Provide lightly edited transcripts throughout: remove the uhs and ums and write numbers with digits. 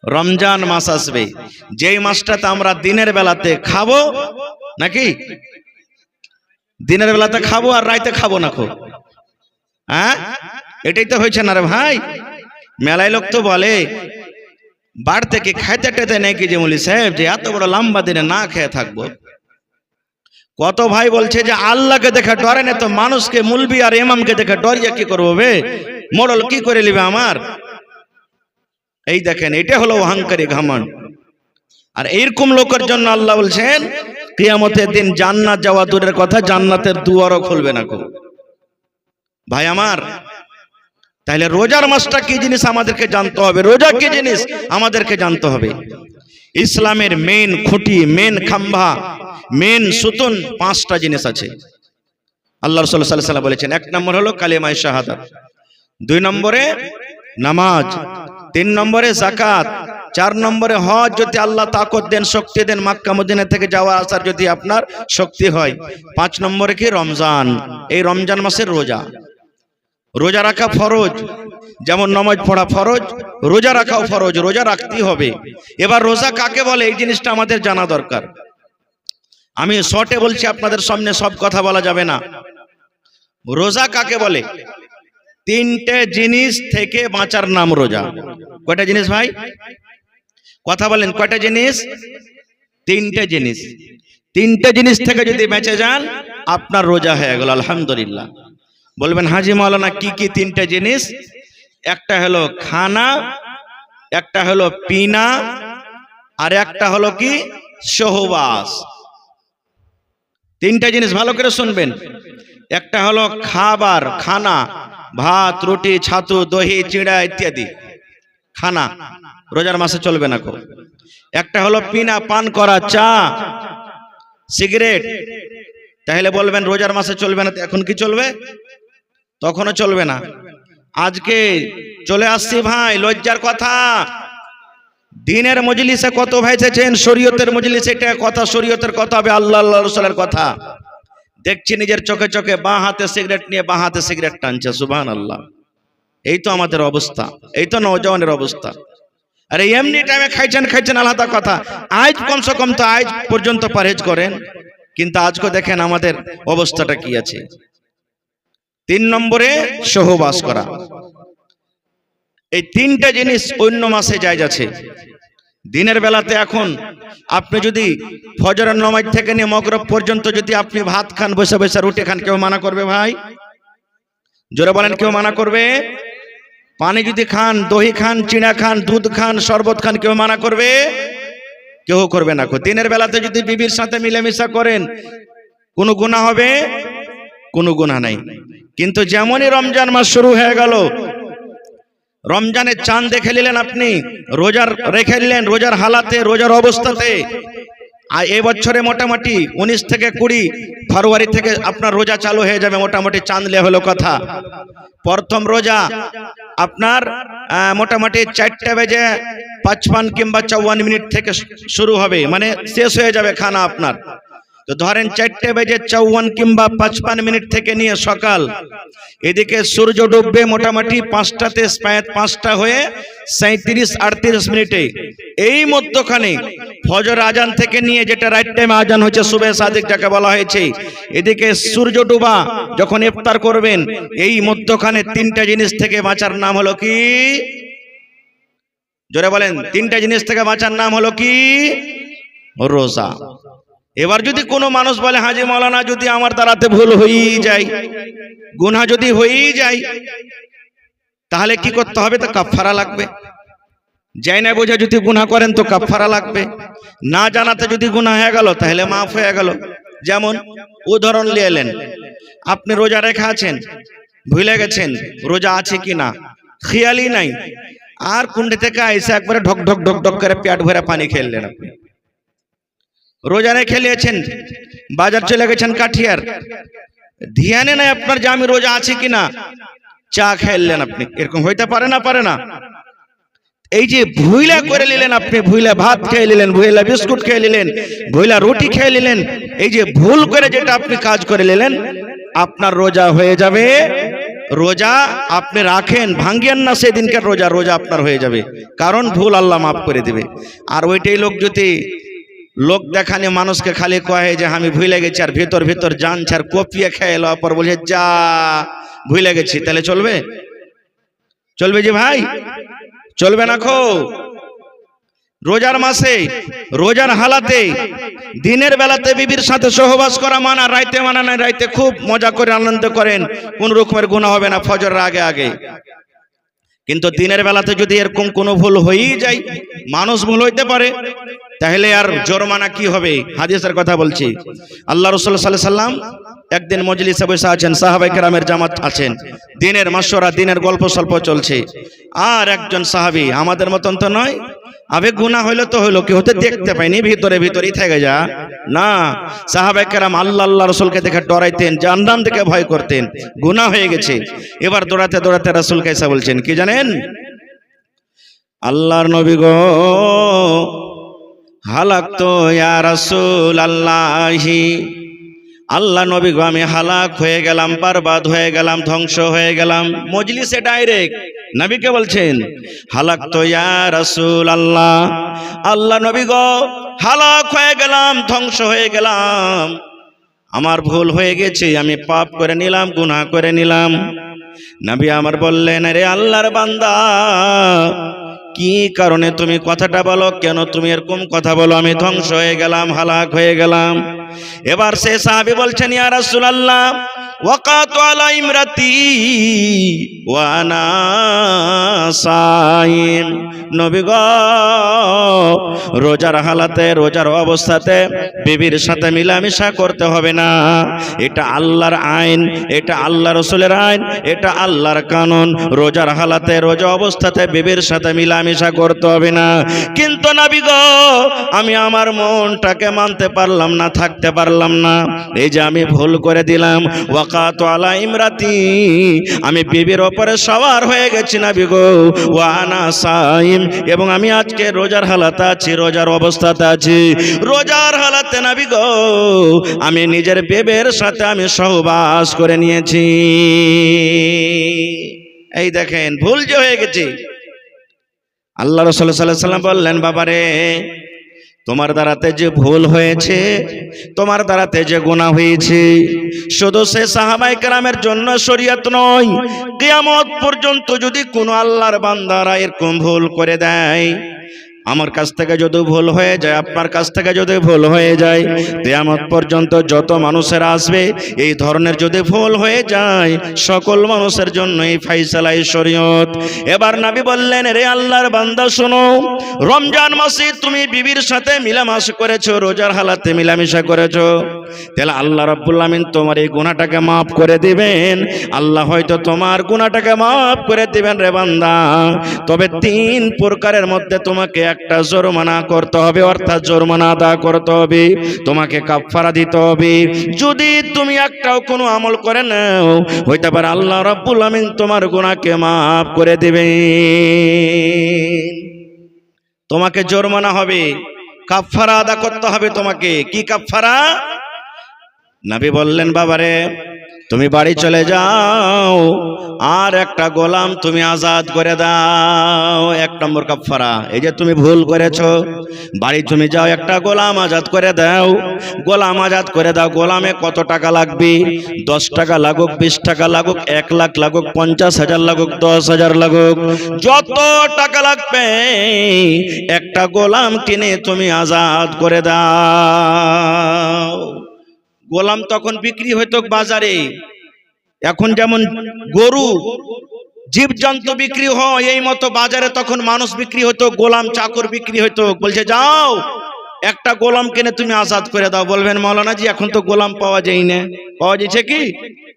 রমজান মাস আসবে, যেই মাসটাতে আমরা দিনের বেলাতে খাবো নাকি, দিনের বেলাতে খাবো আর রাইতে খাবো না খো, হ্যাঁ এটাই তো হয়েছে না রে ভাই। মেলায় লোক তো বলে বার থেকে খাইতে টেতে নাকি যে মৌলী সাহেব যে এত বড় লম্বা দিনে না খেয়ে থাকবো। কত ভাই বলছে যে আল্লাহকে দেখে ডরে না তো মানুষকে মুলবি আর ইমামকে দেখে ডরিয়া কি করবো বে, মোড়ল কি করে নিবে আমার। এই দেখেন এটা হলো অহংকারী ঘমন্ড। আর এইরকম লোকের জন্য আল্লাহ বলছেন কিয়ামতের দিন জান্নাত যাওয়া দূরের কথা, জান্নাতের দুয়ারও খুলবে না কো। ভাই আমার, তাহলে রোজার মাসটা কি জিনিস আমাদেরকে জানতে হবে, রোজা কি জিনিস আমাদেরকে জানতে হবে। ইসলামের মেন খুঁটি, মেন খাম্বা, মেন সুতুন পাঁচটা জিনিস আছে। আল্লাহ রাসূল সাল্লাল্লাহু আলাইহি ওয়াসাল্লাম বলেছেন, এক নম্বর হলো কালিমায়ে শাহাদাত, দুই নম্বরে নামাজ, তিন নম্বরে যাকাত, চার নম্বরে হজ যদি আল্লাহ তাকত দেন, শক্তি দেন, মক্কা মদিনা থেকে যাওয়া আসার যদি আপনার শক্তি হয়, পাঁচ নম্বরে কি রমজান, এই রমজান মাসের রোজা। রোজা রাখা ফরজ, যেমন নামাজ পড়া ফরজ, রোজা রাখাও ফরজ, রোজা রাখতেই হবে। এবার রোজা কাকে বলে এই জিনিসটা আমাদের জানা দরকার। আমি শর্টে বলছি, আপনাদের সামনে সব কথা বলা যাবে না। রোজা কাকে বলে? তিনটে জিনিস থেকে বাঁচার নাম রোজা। কয়টা জিনিস ভাই? কথা বলেন, কয়টা জিনিস? তিনটে জিনিস। তিনটে জিনিস থেকে যদি বেঁচে যান আপনার রোজা হয়ে গেল, আলহামদুলিল্লাহ। বলবেন হাজি মাওলানা কি কি তিনটে জিনিস? একটা হলো খানা, একটা হলো পিনা, আর একটা হলো কি সহবাস। তিনটা জিনিস ভালো করে শুনবেন। একটা হলো খাবার, খানা, ভাত, রুটি, ছাতু, দহি, চিড়া ইত্যাদি খানা, রোজার মাসে চলবে না কো। একটা হলো পিনা, পান করা, চা, সিগারেট। তাহলে বলবেন রোজার মাসে চলবে না, এখন কি চলবে? তখনও চলবে না। আজকে চলে আসছি ভাই, লজ্জার কথা, দিনের মজলিসে কত ভাই এসেছেন, শরীয়তের মজলিসে এটা কথা, শরীয়তের কথা হবে, আল্লাহ আল্লাহ রাসূলের কথা। দেখছি নিজের চোখে চোখে বাঁ হাতে সিগারেট নিয়ে বাঁ হাতে সিগারেট টানছে, সুবহানাল্লাহ। এই তো আমাদের অবস্থা, এই তো নওজওয়ানের অবস্থা। আরে এমনি টাইমে খাইছেন আলাদা কথা, আজ কমসে কম তো আজ পর্যন্ত পরহেজ করেন, কিন্তু আজকে দেখেন আমাদের অবস্থাটা কি আছে। তিন নম্বরে সহবাস করা। এই তিনটা জিনিস অন্য মাসে জায়েজ আছে। দিনের বেলাতে এখন আপনি যদি ফজরের নামাজ থেকে নিয়ে মাগরিব পর্যন্ত যদি আপনি ভাত খান, বসে বসে রুটি খান, কেউ মানা করবে ভাই? জোরে বলেন, কেউ মানা করবে? পানি যদি খান, দহি খান, চিড়া খান, দুধ খান, শরবত খান, কেউ মানা করবে? কেউ করবে না। দিনের বেলাতে যদি বিবির সাথে মিলেমিশা করেন কোনো গুনাহ হবে? কোনো গুনাহ নাই। কিন্তু যেমনই রমজান মাস শুরু হয়ে গেল, রমজানের চাঁদ দেখে নিলেন আপনি, রোজার রেখে নিলেন, রোজার হালাতে, রোজার অবস্থাতে। আর এবছরে মোটামুটি 19 থেকে 20 ফেব্রুয়ারি থেকে আপনার রোজা চালু হয়ে যাবে, মোটামুটি চাঁদলে হলো কথা। প্রথম রোজা আপনার মোটামুটি 4:55 কিংবা 54 থেকে শুরু হবে, মানে শেষ হয়ে যাবে খানা আপনার। তো ধরেন 4:54 কিংবা 55 থেকে নিয়ে সকাল, এদিকে সূর্য ডুববে মোটামুটি 5টাতে, 5টা হয়ে 37-38 মিনিটে। এই মধ্যখানে ফজর আজান থেকে নিয়ে, যেটা রাইট টাইম আজান হচ্ছে সুবহে সাদিক যাকে বলা হয়েছে, এদিকে সূর্য ডুবা যখন ইফতার করবেন, এই মধ্যখানে তিনটা জিনিস থেকে বাঁচার নাম হলো কি? জোরে বলেন, তিনটা জিনিস থেকে বাঁচার নাম হলো কি? রোজা। এবার যদি কোনো মানুষ বলে হাজি মাওলানা যদি আমার দ্বারাতে ভুল হয়েই যায়, গুনাহ যদি হয়েই যায়, তাহলে কি করতে হবে? তো কাফারা লাগবে। যাই না বোঝা যদি গুনাহ করেন তো কাফারা লাগবে। না জানাতে যদি গুনাহ হয়ে গেল তাহলে মাফ হয়ে গেল। যেমন উদাহরণ নিয়ে এলেন, আপনি রোজা রেখে আছেন, ভুলে গেছেন রোজা আছে কিনা, খেয়ালই নাই, আর কুণ্ডে থেকে এসে একবারে ঢক ঢক ঢক ঢক করে পেট ভরে পানি খেললেন। আপনি রোজা রেখে নিয়েছেন, বাজার চলে গেছেন কাঠিয়ার, ধ্যানে নাই আপনার যে আমি রোজা আছি কিনা, চা খেললেন আপনি। এরকম হইতে পারে না? পারে না? এই যে ভুইলা করে নিলেন আপনি, ভুইলা ভাত খেয়ে নিলেন, ভুইলা বিস্কুট খেয়ে নিলেন, ভুইলা রুটি খেয়ে নিলেন, এই যে ভুল করে যেটা আপনি কাজ করে নিলেন, আপনার রোজা হয়ে যাবে রোজা আপনি রাখেন, ভাঙ্গেন না সেদিনকার রোজা, রোজা আপনার হয়ে যাবে, কারণ ভুল আল্লাহ মাফ করে দিবে। আর ওইটাই লোক যদি লোক দেখানে মানুষকে খালি কয়ে যে আমি ভুলে গেছি, আর ভিতর ভিতর জানছে আর কপিয়ে খেয়ে এলো, পর বলছে যা ভুলে গেছি, তাহলে চলবে? চলবে যে ভাই? চলবে না। খো রোজার মাসে রোজার হালাতে দিনের বেলাতে বিবির সাথে সহবাস করা মানা, রাইতে মানা নাই। রাইতে খুব মজা করে আনন্দ করেন, কোন রকমের গুনাহ হবে না ফজরের আগে আগে। কিন্তু দিনের বেলাতে যদি এরকম কোনো ভুল হয়েই যায়, মানুষ ভুল হইতে পারে, তাহলে আর জরিমানা কি হবে? হাদিসের কথা বলছি। আল্লাহ রাসূল সাল্লাল্লাহু আলাইহি সাল্লাম একদিন মজলিসে বসে আছেন, সাহাবায়ে কেরামের জামাত আছেন, দিনের মাশওয়ারা, দিনের গল্প সল্প চলছে। আর একজন সাহাবী, আমাদের মতন তো নয়, আবে গুনাহ হইলো তো হইলো, কি হতে দেখতে পাইনি, ভিতরে ভিতরেই থেকে যা না। সাহাবায়ে কেরাম আল্লাহ রাসূলকে দেখে ডরাইতেন, জাহান্নাম থেকে ভয় করতেন, গুনাহ হয়ে গেছে। এবার দৌড়াতে দৌড়াতে রাসূলকে এসে বলছেন, কি জানেন? আল্লাহর নবী গো, হালাক তো ইয়া রাসূল আল্লাহি, আল্লাহ নবী গো আমি হালাক হয়ে গেলাম, বরবাদ হয়ে গেলাম, ধ্বংস হয়ে গেলাম। মজলিসে ডাইরেক্ট নবীকে বলছেন হালাক তো ইয়া রাসূল আল্লাহ, আল্লাহ নবী গো হালাক হয়ে গেলাম, ধ্বংস হয়ে গেলাম, আমার ভুল হয়ে গেছে, আমি পাপ করে নিলাম, গুনাহ করে নিলাম। নবী আমার বললেন, আরে আল্লাহর বান্দা, কি কারণে তুমি কথাটা বলো, কেন তুমি এরকম কথা বলো, আমি ধ্বংস হয়ে গেলাম, হালাক হয়ে গেলাম? এবার সে সাহাবী বলছেন, ইয়া রাসূলুল্লাহ ওয়াকাতু আলা ইমরাতি ওয়া আনা সাইম, নবী গো রোজার হালাতে, রোজার অবস্থাতে বিবির সাথে মিলামিশা করতে হবে না, এটা আল্লাহর আইন, এটা আল্লাহ রাসূলের আইন, এটা আল্লাহর কানুন। রোজার হালাতে, রোজা অবস্থাতে বিবির সাথে মিলামিশা করতে হবে না। কিন্তু নবী গো আমি আমার মনটাকে মানতে পারলাম না, থাকতে পারলাম না, এই যে আমি ভুল করে দিলাম, ওয়াকাতু আলা ইমরাতি, আমি বিবির উপরে সওয়ার হয়ে গেছি নবী গো, ওয়া আনা সাইম, এবং আমি আজকে রোজার হালাতে আছি, রোজার অবস্থাতে আছি। রোজার হালাতে নবী গো আমি নিজের বিবির সাথে আমি সহবাস করে নিয়েছি। এই দেখেন ভুল যে হয়ে গেছে। আল্লাহ রাসূল সাল্লাল্লাহু আলাইহি ওয়াসাল্লাম বললেন, বাবারে তোমার দ্বারাতে যে ভুল হয়েছে, তোমার দ্বারাতে যে গুনাহ হয়েছে, শুধু সে সাহাবায়ে কেরামের জন্য শরীয়ত নয়, কিয়ামত পর্যন্ত যদি কোনো আল্লাহর বান্দারা এরকম ভুল করে দেয়, আমার কাছ থেকে যদি ভুল হয়ে যায়, আপনার কাছ থেকে যদি ভুল হয়ে যায়, কিয়ামত পর্যন্ত যত মানুষের আসবে এই ধরনের যদি ভুল হয়ে যায়, সকল মানুষের জন্য এই ফায়সালা, এই শরীয়ত। এবার নবী বললেন, রে আল্লাহর বান্দা শোনো, রমজান মাসে তুমি বিবির সাথে মিলামেশা করেছো, রোজার হালাতে মিলামেশা করেছো, তাহলে আল্লাহ রাব্বুল আমিন তোমার এই গুনাহটাকে মাফ করে দিবেন। আল্লাহ হয়তো তোমার গুনাহটাকে মাফ করে দিবেন রে বান্দা, তবে 3 প্রকারের মধ্যে তোমাকে একটা জরিমানা করতে হবে, অর্থাৎ জরিমানা আদা করতে হবে, তোমাকে কাফারা দিতে হবে। যদি তুমি একটাও কোনো আমল করে নাও, হইতে পারে আল্লাহ রাব্বুল আমিন তোমার গুনাহকে মাফ করে দিবেন। তোমাকে জরিমানা হবে, কাফারা আদা করতে হবে তোমাকে। কি কাফারা? নবী বললেন, বাবারে তুমি বাড়ি চলে যাও, আর একটা গোলাম তুমি আজাদ করে দাও। 1 নম্বর কাফারা। এই যে তুমি ভুল করেছো, বাড়ি তুমি যাও, একটা গোলাম আজাদ করে দাও। গোলাম আজাদ করে দাও। গোলামে কত টাকা লাগবে? 10 টাকা লাগুক, 20 টাকা লাগুক, 1 লাখ লাগুক, 50,000 লাগুক, 10,000 লাগুক, যত টাকা লাগবে একটা গোলাম কিনে তুমি আজাদ করে দাও। গোলাম তখন বিক্রি হইতো বাজারে, এখন যেমন গরু জীবজন্তু বিক্রি হয়, এই মতো বাজারে তখন মানুষ বিক্রি হতো, গোলাম চাকর বিক্রি হইতো। বলছে যাও একটা গোলাম কিনে তুমি আজাদ করে দাও। বলবেন মাওলানা জি এখন তো গোলাম পাওয়া যায় না। পাওয়া যাচ্ছে কি?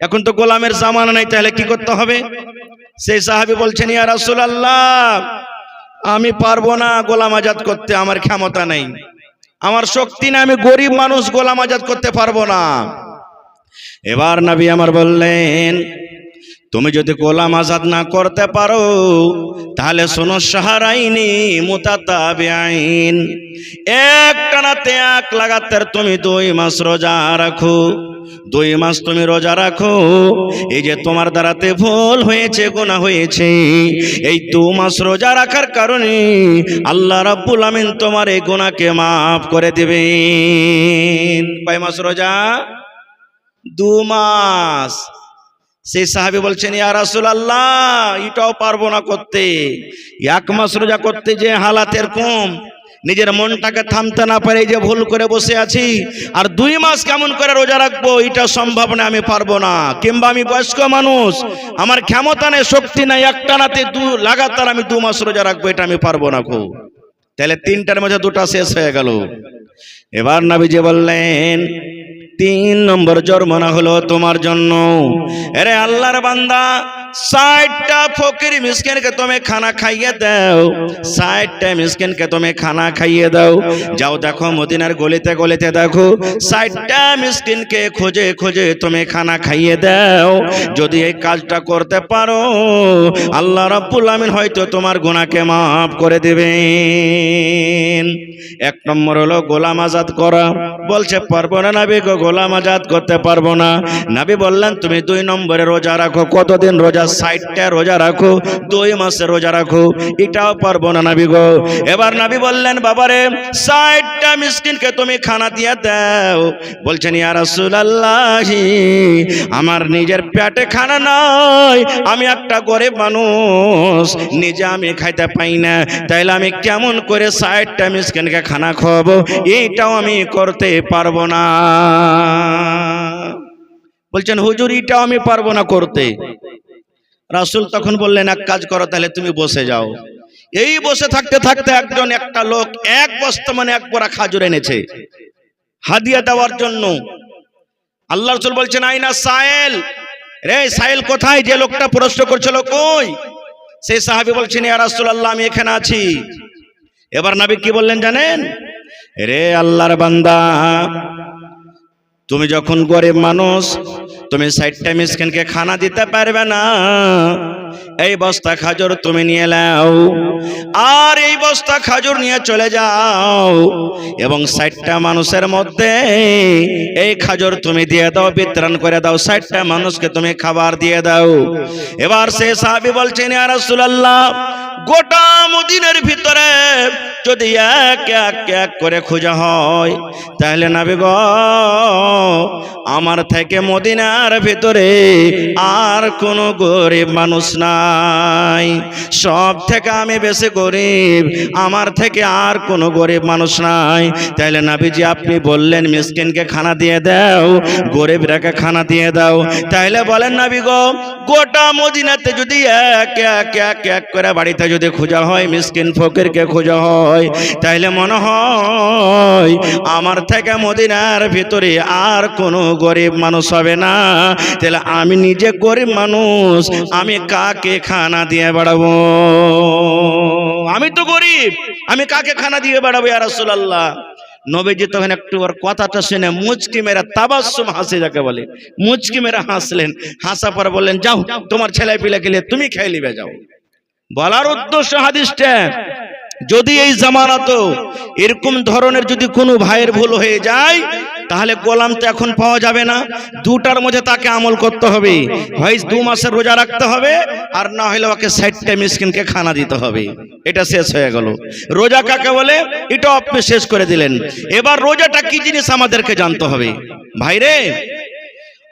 এখন তো গোলামের জামানা নাই, তাহলে কি করতে হবে? সেই সাহাবী বলছেন, ইয়া রাসূলুল্লাহ আমি পারবো না গোলাম আজাদ করতে, আমার ক্ষমতা নেই, আমার শক্তি না, আমি গরিব মানুষ, গোলাম আজাদ করতে পারবো না। এবার নবী আমার বললেন, তুমি যদি গোলাম আজাদ না করতে পারো তাহলে শোনো, শাহরাইনি মুতাতাবিআইন, এক টানাতে 1 লাগাতার তুমি 2 মাস রোজা রাখো। 2 মাস তুমি রোজা রাখো, এই যে তোমার দ্বারাতে ভুল হয়েছে, গুনাহ হয়েছে, এই 2 মাস রোজা রাখার কারণে আল্লাহ রাব্বুল আমিন তোমার এই গুনাহকে মাফ করে দিবেন। কয় মাস রোজা? 2 মাস। সেই সাহাবী বলছেন, ইয়া রাসূলুল্লাহ, এটাও পারবো না করতে। 1 মাস রোজা করতে যে হালাত এরকম, নিজের মনটাকে থামতে না পারে যে ভুল করে বসে আছি, আর 2 মাস কেমন করে রোজা রাখবো, এটা সম্ভব না, আমি পারবো না। কিংবা আমি বয়স্ক মানুষ, আমার ক্ষমতা নেই, শক্তি নাই, একটানাতে লাগাতার আমি 2 মাস রোজা রাখবো, এটা আমি পারবো না। খুব তাহলে 3টার মধ্যে 2টা শেষ হয়ে গেল। এবার নবীজি বললেন, 3 নম্বর জরিমানা হলো তোমার জন্য। আরে আল্লাহর বান্দা, 60টা ফকির মিসকিনকে তুমি খানা খাইয়ে দাও, 60টা মিসকিনকে তুমি খানা খাইয়ে দাও। যাও দেখো মদিনার গলিতে গলিতে দেখো, 60টা মিসকিনকে খুঁজে খুঁজে তুমি খানা খাইয়ে দাও। যদি এই কাজটা করতে পারো, আল্লাহ রাব্বুল আমিন হয়তো তোমার গুনাহকে মাফ করে দেবেন। 1 নম্বর হলো গোলাম আজাদ করা। বলছে পারবো না নবী গো, গোলাম আজাদ করতে পারবো না। নবী বললেন, তুমি 2 নম্বরে রোজা রাখো। কতদিন রোজা? 60টা রোজা রাখো, 2 মাসে রোজা রাখো, এটাও পারবো না নবী গো। এবার নবী বললেন, বাবারে 60টা মিসকিনকে তুমি খানা দিয়ে দাও। বলছেন, ইয়া রাসূলুল্লাহ, আমার নিজের পেটে খানা নাই, আমি একটা গরিব মানুষ, নিজে আমি খাইতে পাই না, তাইলে আমি কেমন করে 60টা মিসকিনকে খানা খাওয়াবো? এইটাও আমি করতে পারবো না। বলছেন, হুজুর এটাও আমি পারবো না করতে। রাসূল তখন বললেন, এক কাজ করো, তাহলে তুমি বসে যাও। এই বসে থাকতে থাকতে একটা লোক 1 বস্তা মানে 1 বোরা খাজুর এনেছে হাদিয়া দেওয়ার জন্য। আল্লাহ রাসূল বলছেন, আইনা সাইল, রে সাইল কোথায়? যে লোকটা প্রশ্ন করছিল, কই? সেই সাহাবী বলছেন, ইয়া রাসূলুল্লাহ, আমি এখানে আছি। এবার নবী কি বললেন জানেন? রে আল্লাহর বান্দা, তুমি যখন গরিব মানুষ, তুমি 60টা মিসকিনকে খানা দিতে পারবে না, এই বস্তা খাজুর তুমি নিয়ে নাও, আর এই বস্তা খাজুর নিয়ে চলে যাও, এবং 60টা মানুষের মধ্যে এই খাজুর তুমি দিয়ে দাও, বিতরণ করে দাও, 60টা মানুষকে তুমি খাবার দিয়ে দাও। এবার সেই সাহাবী বলছেন, ইয়া রাসূলুল্লাহ, গোটা মদিনার ভিতরে যদি এক এক এক করে খোঁজা হয়, তাহলে নবী গো, আমার থেকে মদিনার ভিতরে আর কোনো গরিব মানুষ নাই, সব থেকে আমি বেশি গরিব, আমার থেকে আর কোনো গরিব মানুষ নাই। তাহলে নবীজি আপনি বললেন মিসকিনকে খানা দিয়ে দাও, গরিবরাকে খানা দিয়ে দাও, তাহলে বলেন নবী গো, গোটা মদিনাতে যদি এক এক এক এক করে বাড়িতে যদি খোঁজা হয়, মিসকিন ফকিরকে খোঁজা হয়, তাহলে মনে হয় আমার থেকে মদিনার ভিতরে আর কোনো গরিব মানুষ হবে না। তাহলে আমি নিজে গরিব মানুষ, আমি কাকে খানা দিয়ে বাড়াবো? আমি তো গরিব, আমি কাকে খানা দিয়ে বাড়াবো ইয়া রাসূলুল্লাহ? নবীজি তখন একটু ওর কথাটা শুনে মুচকি মেরে তাবাসসুম হাসি যাকে বলে, মুচকি মেরে হাসলেন। হাসা পর বললেন, যাও তোমার ছেলে পিলেকে নিয়ে তুমি খেয়ে নিবে যাও। বলার উদ্দেশ্য হাদিসটা, যদি এই জামানাতে এরকম ধরনের যদি কোনো ভাইয়ের ভুল হয়ে যায়, তাহলে গোলাম তো এখন পাওয়া যাবে না, 2টার মধ্যে তাকে আমল করতে হবে, হয় 2 মাসের রোজা রাখতে হবে, আর না হলে ওকে 60টা মিসকিনকে খানা দিতে হবে। এটা শেষ হয়ে গেল। রোজা কাকে বলে এটা আপনি শেষ করে দিলেন। এবার রোজাটা কি জিনিস আমাদেরকে জানতে হবে। ভাইরে,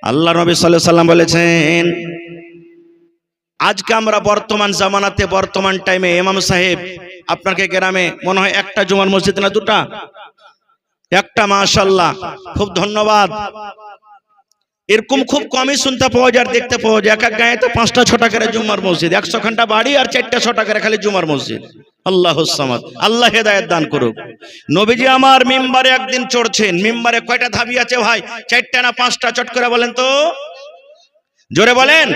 আল্লাহ নবী সাল্লাল্লাহু আলাইহি সাল্লাম বলেছেন, আজকে আমরা বর্তমান জামানাতে, বর্তমান টাইমে ইমাম সাহেব আপনাকে গ্রামে মনে হয় 1টা জুমার মসজিদ না 2টা? 1টা, মাশাআল্লাহ, খুব ধন্যবাদ। এরকম খুব কমই শুনতে পাওয়া যায়, দেখতে পাওয়া যায়। এক এক গায়ে তো 5টা 6টা করে জুমার মসজিদ, 100খানটা বাড়ি আর 4টা 6টা করে খালি জুমার মসজিদ। আল্লাহুস সামাদ, আল্লাহ হেদায়েত দান করুক। নবীজি আমার মিম্বারে একদিন চড়ছেন। মিম্বারে কয়টা ধাবি আছে ভাই? 4টা না 5টা? চট করে বলেন তো, জোরে বলেন।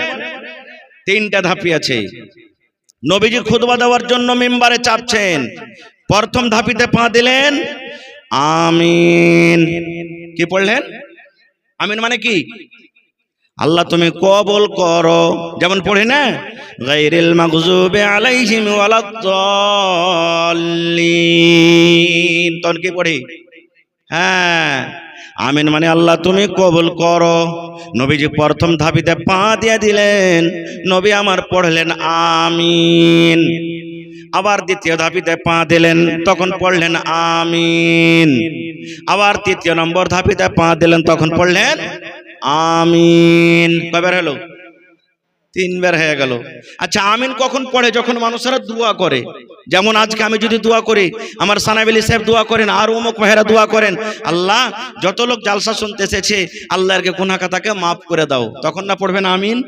3টা ধাপি আছে। নবীজি খুতবা দেওয়ার জন্য মিম্বারে চাপছেন। প্রথম ধাপিতে পা দিলেন, আমিন। কি পড়লেন? আমিন মানে কি? আল্লাহ তুমি কবুল করো। যেমন পড়ি না, গায়রিল মাগযুবি আলাইহিম ওয়ালাদ-দাল্লিন, তখন কি পড়ি? হ্যাঁ, আমিন মানে আল্লাহ তুমি কবুল করো। নবীজি প্রথম ধাপিতে পা দিয়ে দিলেন, নবী আমার পড়লেন আমিন। আবার দ্বিতীয় ধাপিতে পা দিলেন, তখন পড়লেন আমিন। আবার তৃতীয় নম্বর ধাপিতে পা দিলেন, তখন পড়লেন আমিন। কয়বার হলো? 3 বার হয়ে গেল। আচ্ছা, আমিন কখন পড়ে? যখন মানুষেরা দোয়া করে। যেমন আজকে আমি যদি দোয়া করি, আমার সানাবিলি সাহেব দোয়া করেন, আর অমুক ভাইরা দোয়া করেন, আল্লাহ যত লোক জালসা শুনতে এসেছে আল্লাহকে গুনাহ খাতাকে মাফ করে দাও, তখন না পড়বেন আমিন?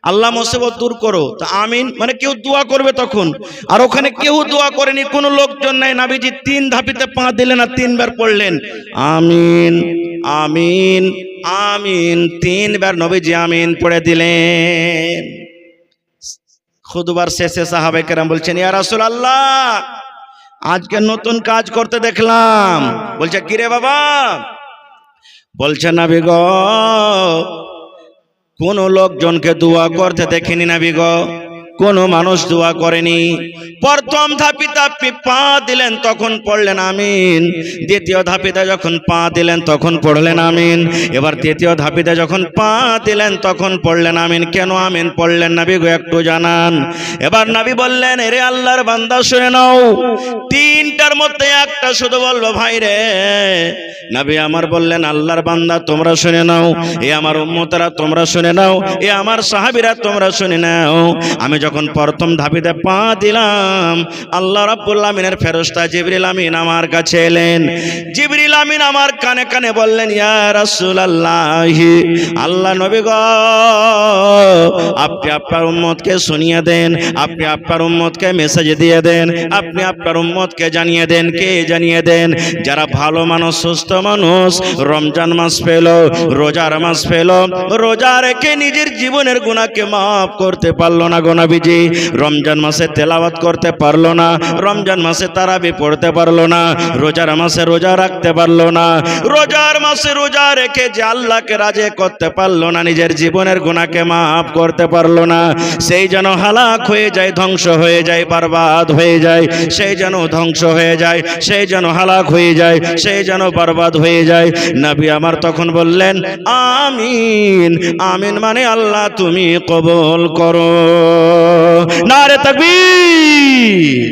আল্লাহ মুসিবত দূর করো, তা আমিন মানে কেউ দোয়া করবে তখন। আর ওখানে কেউ দোয়া করেনি, কোনো লোকজন নাই। নবীজি 3 ধাপিতে পা দিলেন আর 3 বার পড়লেন আমিন আমিন আমিন। 3 বার নবীজি আমিন পড়ে দিলেন। খুতবার শেষে সাহাবায়ে কেরাম বলছেন, ইয়া রাসূলুল্লাহ, আজকে নতুন কাজ করতে দেখলাম। বলছে কি রে বাবা? বলছে নবী গো, কোন লোকজনকে দোয়া করতে দেখিনি নবী গো, কোন মানুষ দোয়া করেনি। প্রথম ধাপিতে আপনি পা দিলেন তখন পড়লেন আমিন, দ্বিতীয় ধাপিতে যখন পা দিলেন তখন পড়লেন আমিন, এবার তৃতীয় ধাপিতে যখন পা দিলেন তখন পড়লেন আমিন। কেন আমিন পড়লেন নবী গো একটু জানান। এবার নবী বললেন, এরে আল্লাহর বান্দা শুনে নাও, 3টার মধ্যে একটা শুধু বলবো ভাই রে। নবী আমার বললেন, আল্লাহর বান্দা তোমরা শুনে নাও, এ আমার উম্মতেরা তোমরা শুনে নাও, এ আমার সাহাবীরা তোমরা শুনে নাও। আমি যখন প্রথম ধাপিতে পা দিলাম, আল্লাহ রাব্বুল আমিনের ফেরেশতা জিবরিল আমিন আমার কাছে এলেন। জিবরিল আমিন আমার কানে কানে বললেন, ইয়া রাসূলুল্লাহ, আল্লাহ নবী গো, আপনি আপনার উম্মতকে শুনিয়ে দেন, আপনি আপনার উম্মতকে মেসেজ দিয়ে দেন, আপনি আপনার উম্মতকে জানিয়ে দেন। কে জানিয়ে দেন? যারা ভালো মানুষ, সুস্থ মানুষ, রমজান মাস পেল, রোজার মাস পেল, রোজা রেখে নিজের জীবনের গুনাহকে মাফ করতে পারলো না গো নবীজি, রমজান মাসে তেলাওয়াত করতে পারলো না, রমজান মাসে তারাবি পড়তে পারলো না, রোজার মাসে রোজা রাখতে পারলো না, রোজার মাসে রোজা রেখে যে আল্লাহকে রাজি করতে পারলো না, নিজের জীবনের গুনাহকে মাফ করতে পারলো না, সেই যেন হালাক হয়ে যায়, ধ্বংস হয়ে যায়, বরবাদ হয়ে যায়, সেই যেন ধ্বংস হয়ে যায়, সেই যেন হালাক হয়ে যায়, সেই যেন বরবাদ হয়ে যায়। নবী আমার তখন বললেন আমিন। আমিন মানে আল্লাহ তুমি কবুল করো। নারে তাকবীর।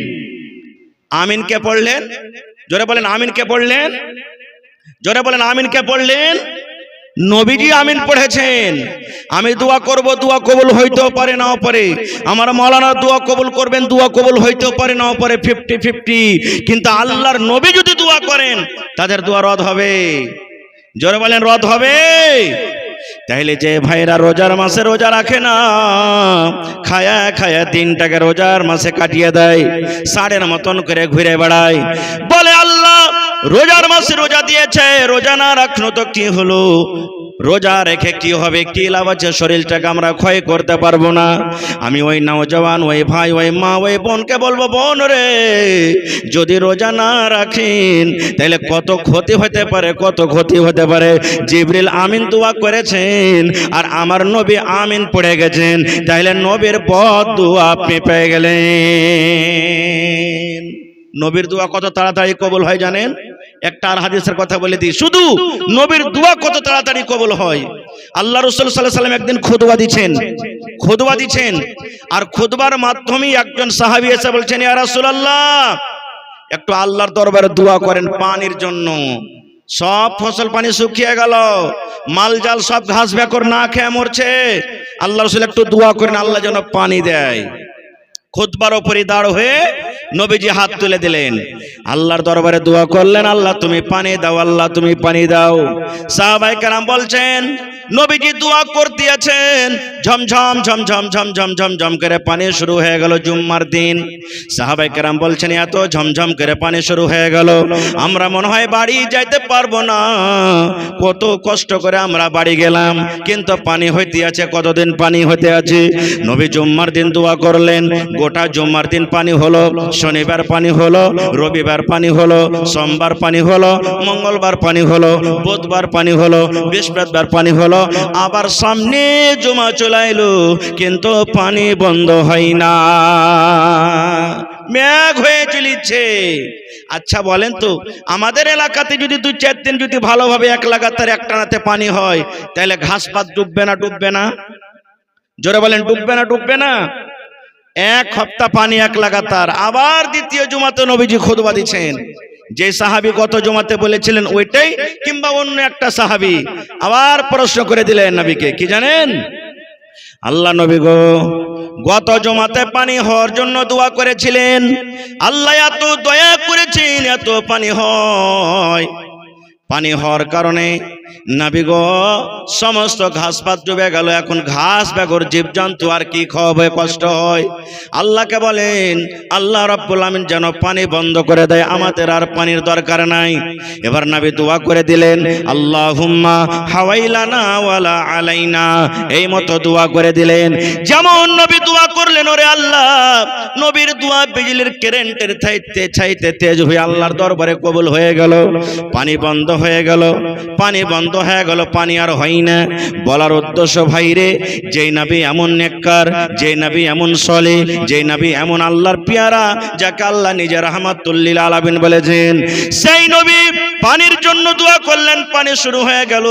আমিন কে পড়লেন? জোরে বলেন আমিন কে পড়লেন? জোরে বলেন আমিন কে পড়লেন? নবীজি আমিন পড়েছেন। আমি দোয়া করব, দোয়া কবুল হইতেও পারে নাও পারে। আমার মাওলানা দোয়া কবুল করবেন, দোয়া কবুল হইতেও পারে নাও পারে, 50-50। কিন্তু আল্লাহর নবী যদি দোয়া করেন তাদের দোয়া রদ হবে। জোরে বলেন রদ হবে। তাহলে যে ভাইরা রোজার মাসে রোজা রাখে না, খায়া খায়া দিনটাকে রোজার মাসে কাটিয়ে দেয়, ষাঁড়ের মতন করে ঘুরে বেড়ায়, বলে আল্লাহ রোজার মাসে রোজা দিয়েছে, রোজা না রাখলো তো কি হলো, রোজা রেখে কি হবে, কি লাভ আছে, শরীরটাকে আমরা ক্ষয় করতে পারবো না। আমি ওই নওজওয়ান, ওই ভাই, ওই মা, ওই বোনকে বলবো, বোন রে, যদি রোজা না রাখেন তাহলে কত ক্ষতি হতে পারে, কত ক্ষতি হতে পারে। জিবরিল আমিন দোয়া করেছেন আর আমার নবী আমিন পড়ে গেছেন, তাহলে নবীর বদ দোয়া আপনি পেয়ে গেলেন। নবীর দোয়া কত তাড়াতাড়ি কবুল হয় জানেন? একটা আর হাদিসের কথা বলে দিই, শুধু নবীর দোয়া কত তাড়াতাড়ি কবুল হয়। আল্লাহ রাসূল সাল্লাল্লাহু আলাইহি ওয়াসাল্লাম একদিন খুতবা দিচ্ছেন, আর খুতবার মাধ্যমে একজন সাহাবী এসে বলছেন, ইয়া রাসূলুল্লাহ, একটু আল্লাহর দরবারে দোয়া করেন পানির জন্য। সব ফসল পানি শুকিয়ে গেল, মাল জাল সব ঘাস বেকর না খেয়ে মরছে, আল্লাহ রাসূল একটু দোয়া করেন আল্লাহ যেন পানি দেয়। খুতবার উপরে দাঁড় হয়ে নবীজি হাত তুলে দিলেন, আল্লাহর দরবারে দোয়া করলেন, আল্লাহ তুমি পানি দাও, আল্লাহ তুমি পানি দাও। সাহাবায়ে কেরাম বলছেন, নবীজি দোয়া করতে আছেন, ঝমঝম ঝমঝম ঝমঝম ঝমঝম করে পানি শুরু হয়ে গেল। জুম্মার দিন সাহাবায়ে কেরাম বলছেন, এত ঝমঝম করে পানি শুরু হয়ে গেল, আমরা মনে হয় বাড়ি যাইতে পারবো না, কত কষ্ট করে আমরা বাড়ি গেলাম, কিন্তু পানি হইতে আছে, কতদিন পানি হইতে আছে। নবী জুম্মার দিন দোয়া করলেন, গোটা জুম্মার দিন পানি হলো, শনিবার পানি হলো, রবিবার পানি হলো, সোমবার পানি হলো, মঙ্গলবার পানি হলো, বুধবার পানি হলো, বৃহস্পতিবার পানি হলো, আবার সামনে জুমা চলে এলো, কিন্তু পানি বন্ধ হয় না। মেঘ হয়ে চলিছে। আচ্ছা বলেন তো, আমাদের এলাকাতে যদি 2-4 দিন যদি ভালোভাবে এক লাগাতার একটানাতে পানি হয়, তাহলে ঘাস পাত ডুববে না ডুববে না? জোরে বলেন, ডুববে না ডুববে না? এক সপ্তাহ পানি এক লাগাতার। আবার দ্বিতীয় জুমাতে নবীজি খুতবা দিচ্ছেন, যে সাহাবী গত জুমাতে বলেছিলেন ওইটাই কিংবা অন্য একটা সাহাবী আবার প্রশ্ন করে দিলেন নবীকে, কি জানেন? আল্লাহ নবী গো, গত জমাতে পানি হওয়ার জন্য দোয়া করেছিলেন, আল্লাহ এত দয়া করেছেন, এত পানি হয়, পানি হওয়ার কারণে নবী গো সমস্ত ঘাস পাত ডুবে গেল। এখন ঘাস বেগর জীবজন্তু আর কি খাওয়াবে, কষ্ট হয়। আল্লাহকে বলেন আল্লাহ রাব্বুল আমিন যেন পানি বন্ধ করে দেয়, আমাদের আর পানির দরকার নাই। এবার নবী দোয়া করে দিলেন, আল্লাহুম্মা হাওয়াইলানা ওয়ালা আলাইনা, এই মতো দোয়া করে দিলেন। যেমন নবী দোয়া করলেন, ওরে আল্লাহ, নবীর দোয়া বিজলির কারেন্টের চাইতে তেজ হয়ে আল্লাহর দরবারে কবুল হয়ে গেল। পানি বন্ধ হয়ে গেল, পানি বন্ধ হয়ে গেল, পানি আর হয় না। বলার উদ্দেশ্য ভাইরে, যেই নবী এমন নেককার, যেই নবী এমন সলে, যেই নবী এমন আল্লাহর পেয়ারা, যাকে আল্লাহ নিজে রাহমাতুল লিল আলামিন বলেছেন, সেই নবী পানির জন্য দোয়া করলেন, পানি শুরু হয়ে গেল।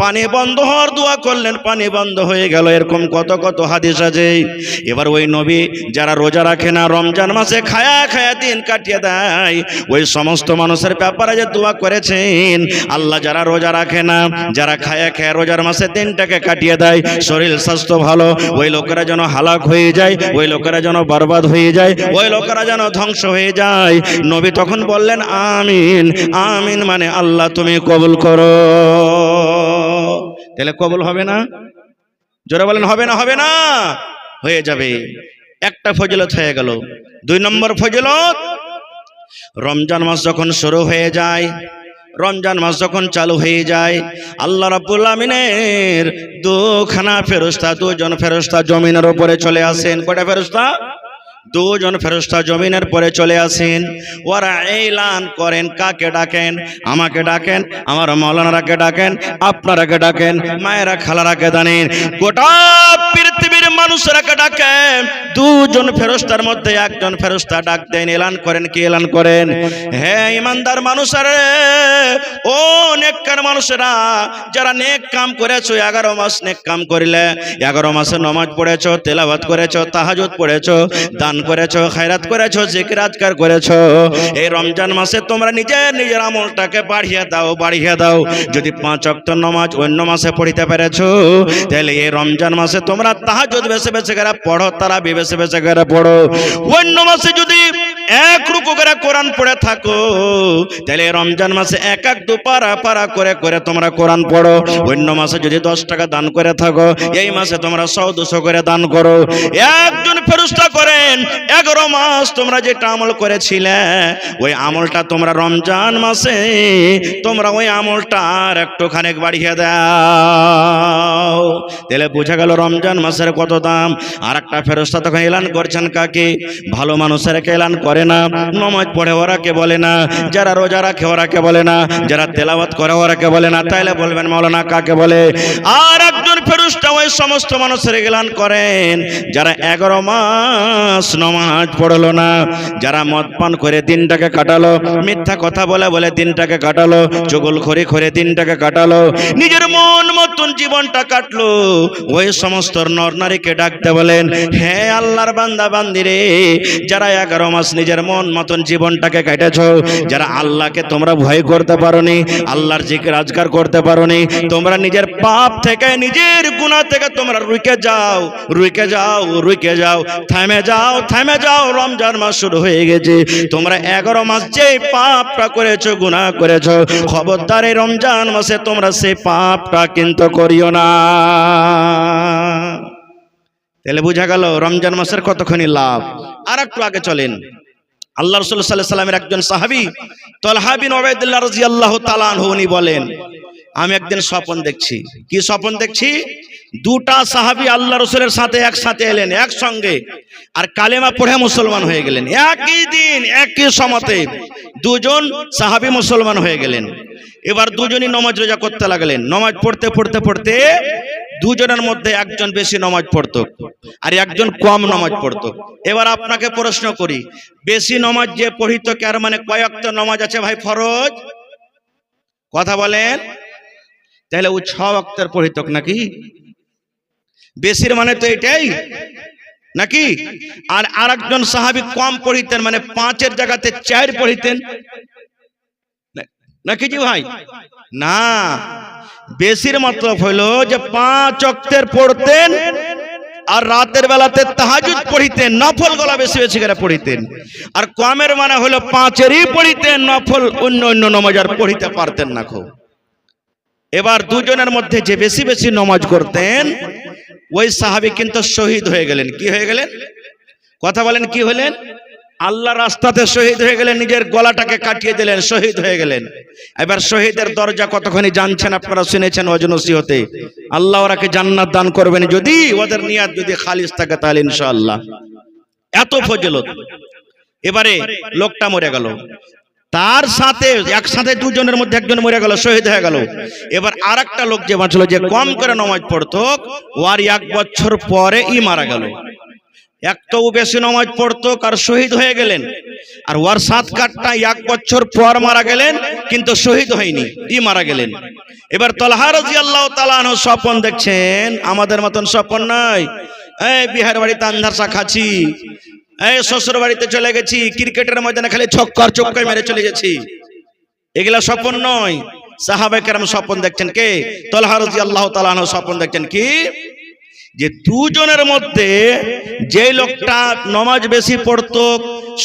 পানি বন্ধ হওয়ার দোয়া করলেন, পানি বন্ধ হয়ে গেল। এরকম কত কত হাদিস আছে। এবার ওই নবী যারা রোজা রাখে না, রমজান মাসে খায়া খায়া দিন কাটিয়ে দেয়, ওই সমস্ত মানুষের ব্যাপারে যে দোয়া করেছেন, আল্লাহ যারা রোজা রাখে না, যারা খায়া খায়া রোজার মাসে দিনটাকে কাটিয়ে দেয়, শরীর স্বাস্থ্য ভালো, ওই লোকেরা যেন হালাক হয়ে যায়, ওই লোকেরা যেন বরবাদ হয়ে যায়, ওই লোকেরা যেন ধ্বংস হয়ে যায়। নবী তখন বললেন আমিন। আমিন মানে আল্লাহ তুমি কবুল করো। তাহলে কবুল হবে না? জোরে বলেন, হবে না? হবে না, হয়ে যাবে। একটা ফজিলত হয়ে গেল। 2 নম্বর ফজিলত, রমজান মাস যখন শুরু হয়ে যায়, রমজান মাস যখন চালু হয়ে যায়, আল্লাহ রাব্বুল আমিনের দুখানা ফেরেশতা, 2 জন ফেরেশতা জমিনের উপরে চলে আসেন। কয়টা ফেরেশতা? 2 জন ফেরেশতা জমিনের পরে চলে আসেন। ওরা এলান করেন, কাকে ডাকেন? আমাকে ডাকেন, আমার মাওলানারাকে ডাকেন, আপনারাকে ডাকেন, মায়েরা খালারাকে ডাকেন, গোটা পৃথিবীর মানুষরাকে ডাকেন। 2 জন ফেরেশতার মধ্যে 1 জন ফেরেশতা ডাক দেন, এলান করেন। কি এলান করেন? হে ইমানদার মানুষেরা, ও নেককার মানুষেরা, যারা নেক কাম করেছো, 11 মাস নেক কাম করিলে, 11 মাসে নামাজ পড়েছো, তেলাওয়াত করেছো, তাহাজ্জুদ পড়েছো, দান করেছো, খায়রাত করেছো, জিকির আজকার করেছো, এই রমজান মাসে তোমরা নিজের আমলটাকে বাড়িয়ে দাও, বাড়িয়ে দাও। যদি 5 ওয়াক্ত নামাজ অন্য মাসে পড়িতে পেরেছো, তাহলে এই রমজান মাসে তোমরা তাহাজ্জুদ বেশি বেশি করে পড়ো, তারাবি বেশি বেশি করে পড়ো। অন্য মাসে যদি 1 রুকু করে কোরআন পড়ে থাকো, তাহলে রমজান মাসে 1-2 পারা করে তোমরা কোরআন পড়ো। অন্য মাসে যদি 10 টাকা দান করে থাকো, এই মাসে তোমরা 100-200 করে দান করো। একজন ফেরেশতা করেন, 11 মাস তোমরা যেটা আমল করেছিলে, ওই আমলটা তোমরা রমজান মাসে তোমরা ওই আমলটা আর একটুখানি বাড়িয়ে দাও। তাহলে বোঝা গেল রমজান মাসের কত দাম। আর একটা ফেরেশতা তখন এলান করছেন, কাকে? ভালো মানুষেরকে এলান করে না, নামাজ পড়ে ওরাকে বলে না, যারা রোজা রাখে ওরাকে বলে না, যারা তেলাওয়াত করে ওরাকে বলে না। তাইলে বলবেন মাওলানা কাকে বলে? আর একজন ফেরেশতা ওই সমস্ত মানুষের এলান করেন, যারা 11 মাস নামাজ পড়লো না, যারা মদ পান করে দিনটাকে কাটালো, মিথ্যা কথা বলে বলে দিনটাকে কাটালো, চুগলখড়ি করে দিনটাকে কাটালো, নিজের মন মতন জীবনটা কাটলো, ওই সমস্ত নর নারীকে ডাকতে বলেন, হে আল্লাহর বান্দা বান্দিরে, যারা 11 মাস নিজের মন মতন জীবনটাকে কাটেছো, যারা আল্লাহকে তোমরা ভয় করতে পারোনি, আল্লাহর জিকির আজকার করতে পারোনি, তোমরা নিজের পাপ থেকে, নিজের গুনাহ থেকে তোমরা রুকে যাও, রুকে যাও, রুকে যাও, থেমে যাও, থেমে যাও। রমজান মাস শুরু হয়ে গেছে, তোমরা 11 মাস যে পাপটা করেছো, গুনাহ করেছো, খবরদার এই রমজান মাসে তোমরা সেই পাপটা কিন্তু করিও না। তাহলে বোঝা গেল রমজান মাসের কতখানি লাভ। আর একটু আগে চলেন, আল্লাহ রাসূল সাল্লাল্লাহু আলাইহি সাল্লামের একজন সাহাবী তালহা বিন উবাইদুল্লাহ রাদিয়াল্লাহু তাআলা আনহু উনি বলেন, আমি একদিন স্বপ্ন দেখছি। কি স্বপ্ন দেখছি? 2টা সাহাবী আল্লাহ রাসূলের সাথে একসাথে এলেন একসঙ্গে, আর কালেমা পড়ে মুসলমান হয়ে গেলেন। একই দিন একই সময়তে 2 জন সাহাবী মুসলমান হয়ে গেলেন। এবার 2 জনই নামাজ রোজা করতে লাগলেন। নামাজ পড়তে পড়তে পড়তে দুজনের মধ্যে একজন বেশি নামাজ পড়তো আর একজন কম নামাজ পড়তো। এবার আপনাকে প্রশ্ন করি, বেশি নামাজ যে পড়িত কার মানে কয় ওয়াক্ত নামাজ আছে ভাই ফরজ? কথা বলেন। তাহলে ও 6 ওয়াক্তের পড়িত নাকি? বেশির মানে তো এটাই নাকি? আর আরেকজন সাহাবী কম পড়িতেন, মানে 5-এর জায়গাতে 4 পড়িতেন নাকি জি ভাই? না, বেশির মতলব হলো যে 5 ওয়াক্তের পড়তেন আর রাতের বেলাতে তাহাজ্জুদ পড়িতেন, নফল গুলো বেশি বেশি করে পড়িতেন। আর কমের মানে হলো 5-এরই পড়িতেন, নফল অন্য অন্য নামাজ আর পড়িতে পারতেন না খুব। এবার দুজনের মধ্যে যে বেশি বেশি নামাজ করতেন ওই সাহাবী কিন্তু শহীদ হয়ে গেলেন। কি হয়ে গেলেন? কথা বলেন, কি হলেন? আল্লাহর রাস্তাতে শহীদ হয়ে গেলেন, নিজের গলাটাকে কাটিয়ে দিলেন, শহীদ হয়ে গেলেন। এবার শহীদের দরজা কতখানি জানছেন আপনারা, শুনেছেন ওয়াজ নসিহতে। আল্লাহ ওরাকে জান্নাত দান করবেন যদি ওদের নিয়াত যদি খালিস থাকে, তাহলে ইনশাআল্লাহ। এত ফজিলত। এবারে লোকটা মরে গেল, তার সাথে একসাথে দুজনের মধ্যে একজন মরে গেল, শহীদ হয়ে গেল। এবার আরেকটা লোক যে বাঁচলো, যে কম করে নামাজ পড়তো, ওর 1 বছর পরে মারা গেল। একটাও বেশি নামাজ পড়তো আর শহীদ হয়ে গেলেন। আর ওর 7 কাঠটা 1 বছর পর মারা গেলেন, কিন্তু শহীদ হয়নি, মারা গেলেন। এবার তালহা রাদিয়াল্লাহু তাআলা আনহু স্বপ্ন দেখছেন, আমাদের মতন স্বপ্ন নয়, এই বিহার বাড়িতে আন্ধারসা খাচ্ছি, এই শ্বশুর বাড়িতে চলে গেছি, ক্রিকেটের ময়দানে খালি ছক্কার চক্কায় মেরে চলে গেছি, এগুলা স্বপ্ন নয়। সাহাবায়ে কেরাম স্বপ্ন দেখছেন। কে? তালহা রাদিয়াল্লাহু তাআলা আনহু স্বপ্ন দেখছেন কি, যে দুজনের মধ্যে যে লোকটা নামাজ বেশি পড়তো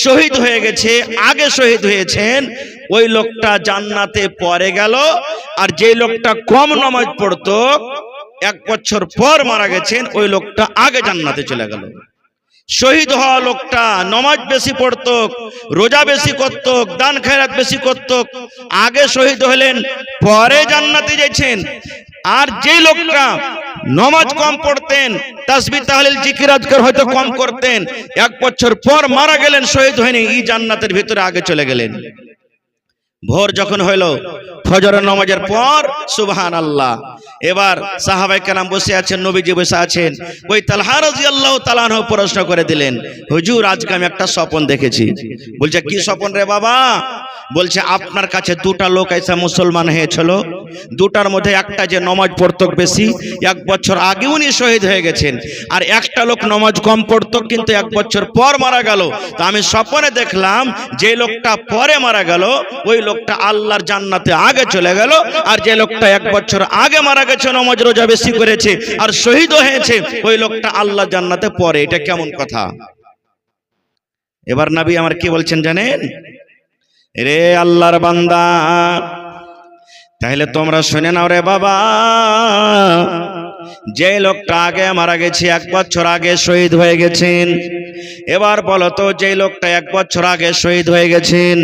শহীদ হয়ে গেছে, আগে শহীদ হয়েছেন, ওই লোকটা জান্নাতে পরে গেল। আর যে লোকটা কম নামাজ পড়তো 1 বছর পর মারা গেছেন, ওই লোকটা আগে জান্নাতে চলে গেল। শহীদ হওয়া লোকটা নামাজ বেশি পড়তো, রোজা বেশি করত, দান খয়রাত বেশি করত, আগে শহীদ হলেন, পরে জান্নাতে যাচ্ছেন। আর যে লোকটা নামাজ কম পড়তেন, তাসবিহ তাহলিল জিকির আজকার হয়তো কম করতেন, 1 বছর পর মারা গেলেন, শহীদ হয়নি, এই জান্নাতের ভিতরে আগে চলে গেলেন। ভোর যখন হইল, ফজরের নামাজের পর, সুবহানাল্লাহ, এবার সাহাবায়ে কেরাম বসে আছেন, নবীজি বসে আছেন। ওই তালহা রাদিয়াল্লাহু তাআলা আনহু প্রশ্ন করে দিলেন, হুজুর আজকে আমি একটা স্বপ্ন দেখেছি। বলছে কি স্বপ্ন রে বাবা? বলছে আপনার কাছে 2টা লোক এসে মুসলমান হয়েছিল, 2টার মধ্যে একটা যে নামাজ পড়তো বেশি, 1 বছর আগে উনি শহীদ হয়ে গেছেন। আর একটা লোক নামাজ কম পড়তো কিন্তু 1 বছর পর মারা গেল। তো আমি স্বপ্নে দেখলাম যে লোকটা পরে মারা গেল ওই লোকটা আল্লাহর জান্নাতে আগে চলে গেল, আর যে লোকটা 1 বছর আগে মারা গেছে, নামাজ রোজা বেশি করেছে আর শহীদ হয়েছে, ওই লোকটা আল্লাহর জান্নাতে পরে। এটা কেমন কথা? এবার নবী আমার কি বলছেন জানেন? রে আল্লাহর বান্দা, তাহলে তোমরা শুনে নাও রে বাবা, যে লোকটা আগে মারা গেছে, 1 বছর আগে শহীদ হয়ে গেছেন, এবার বলো তো যে লোকটা 1 বছর আগে শহীদ হয়ে গেছেন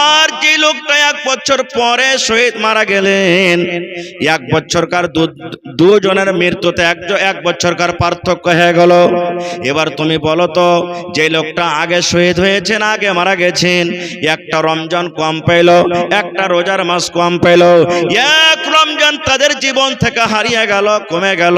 আর যে লোকটা 1 বছর পরে শহীদ মারা গেলেন, 1 বছরকার দুজনের মৃত্যুতে 1 বছরকার পার্থক্য হয়ে গেল। এবার তুমি বলো তো যে লোকটা আগে শহীদ হয়েছেন, আগে মারা গেছেন, একটা রমজান কম পেল, একটা রোজার মাস কম পেল, 1 রমজান তাদের জীবন থেকে হারিয়ে গেল, কমে গেল।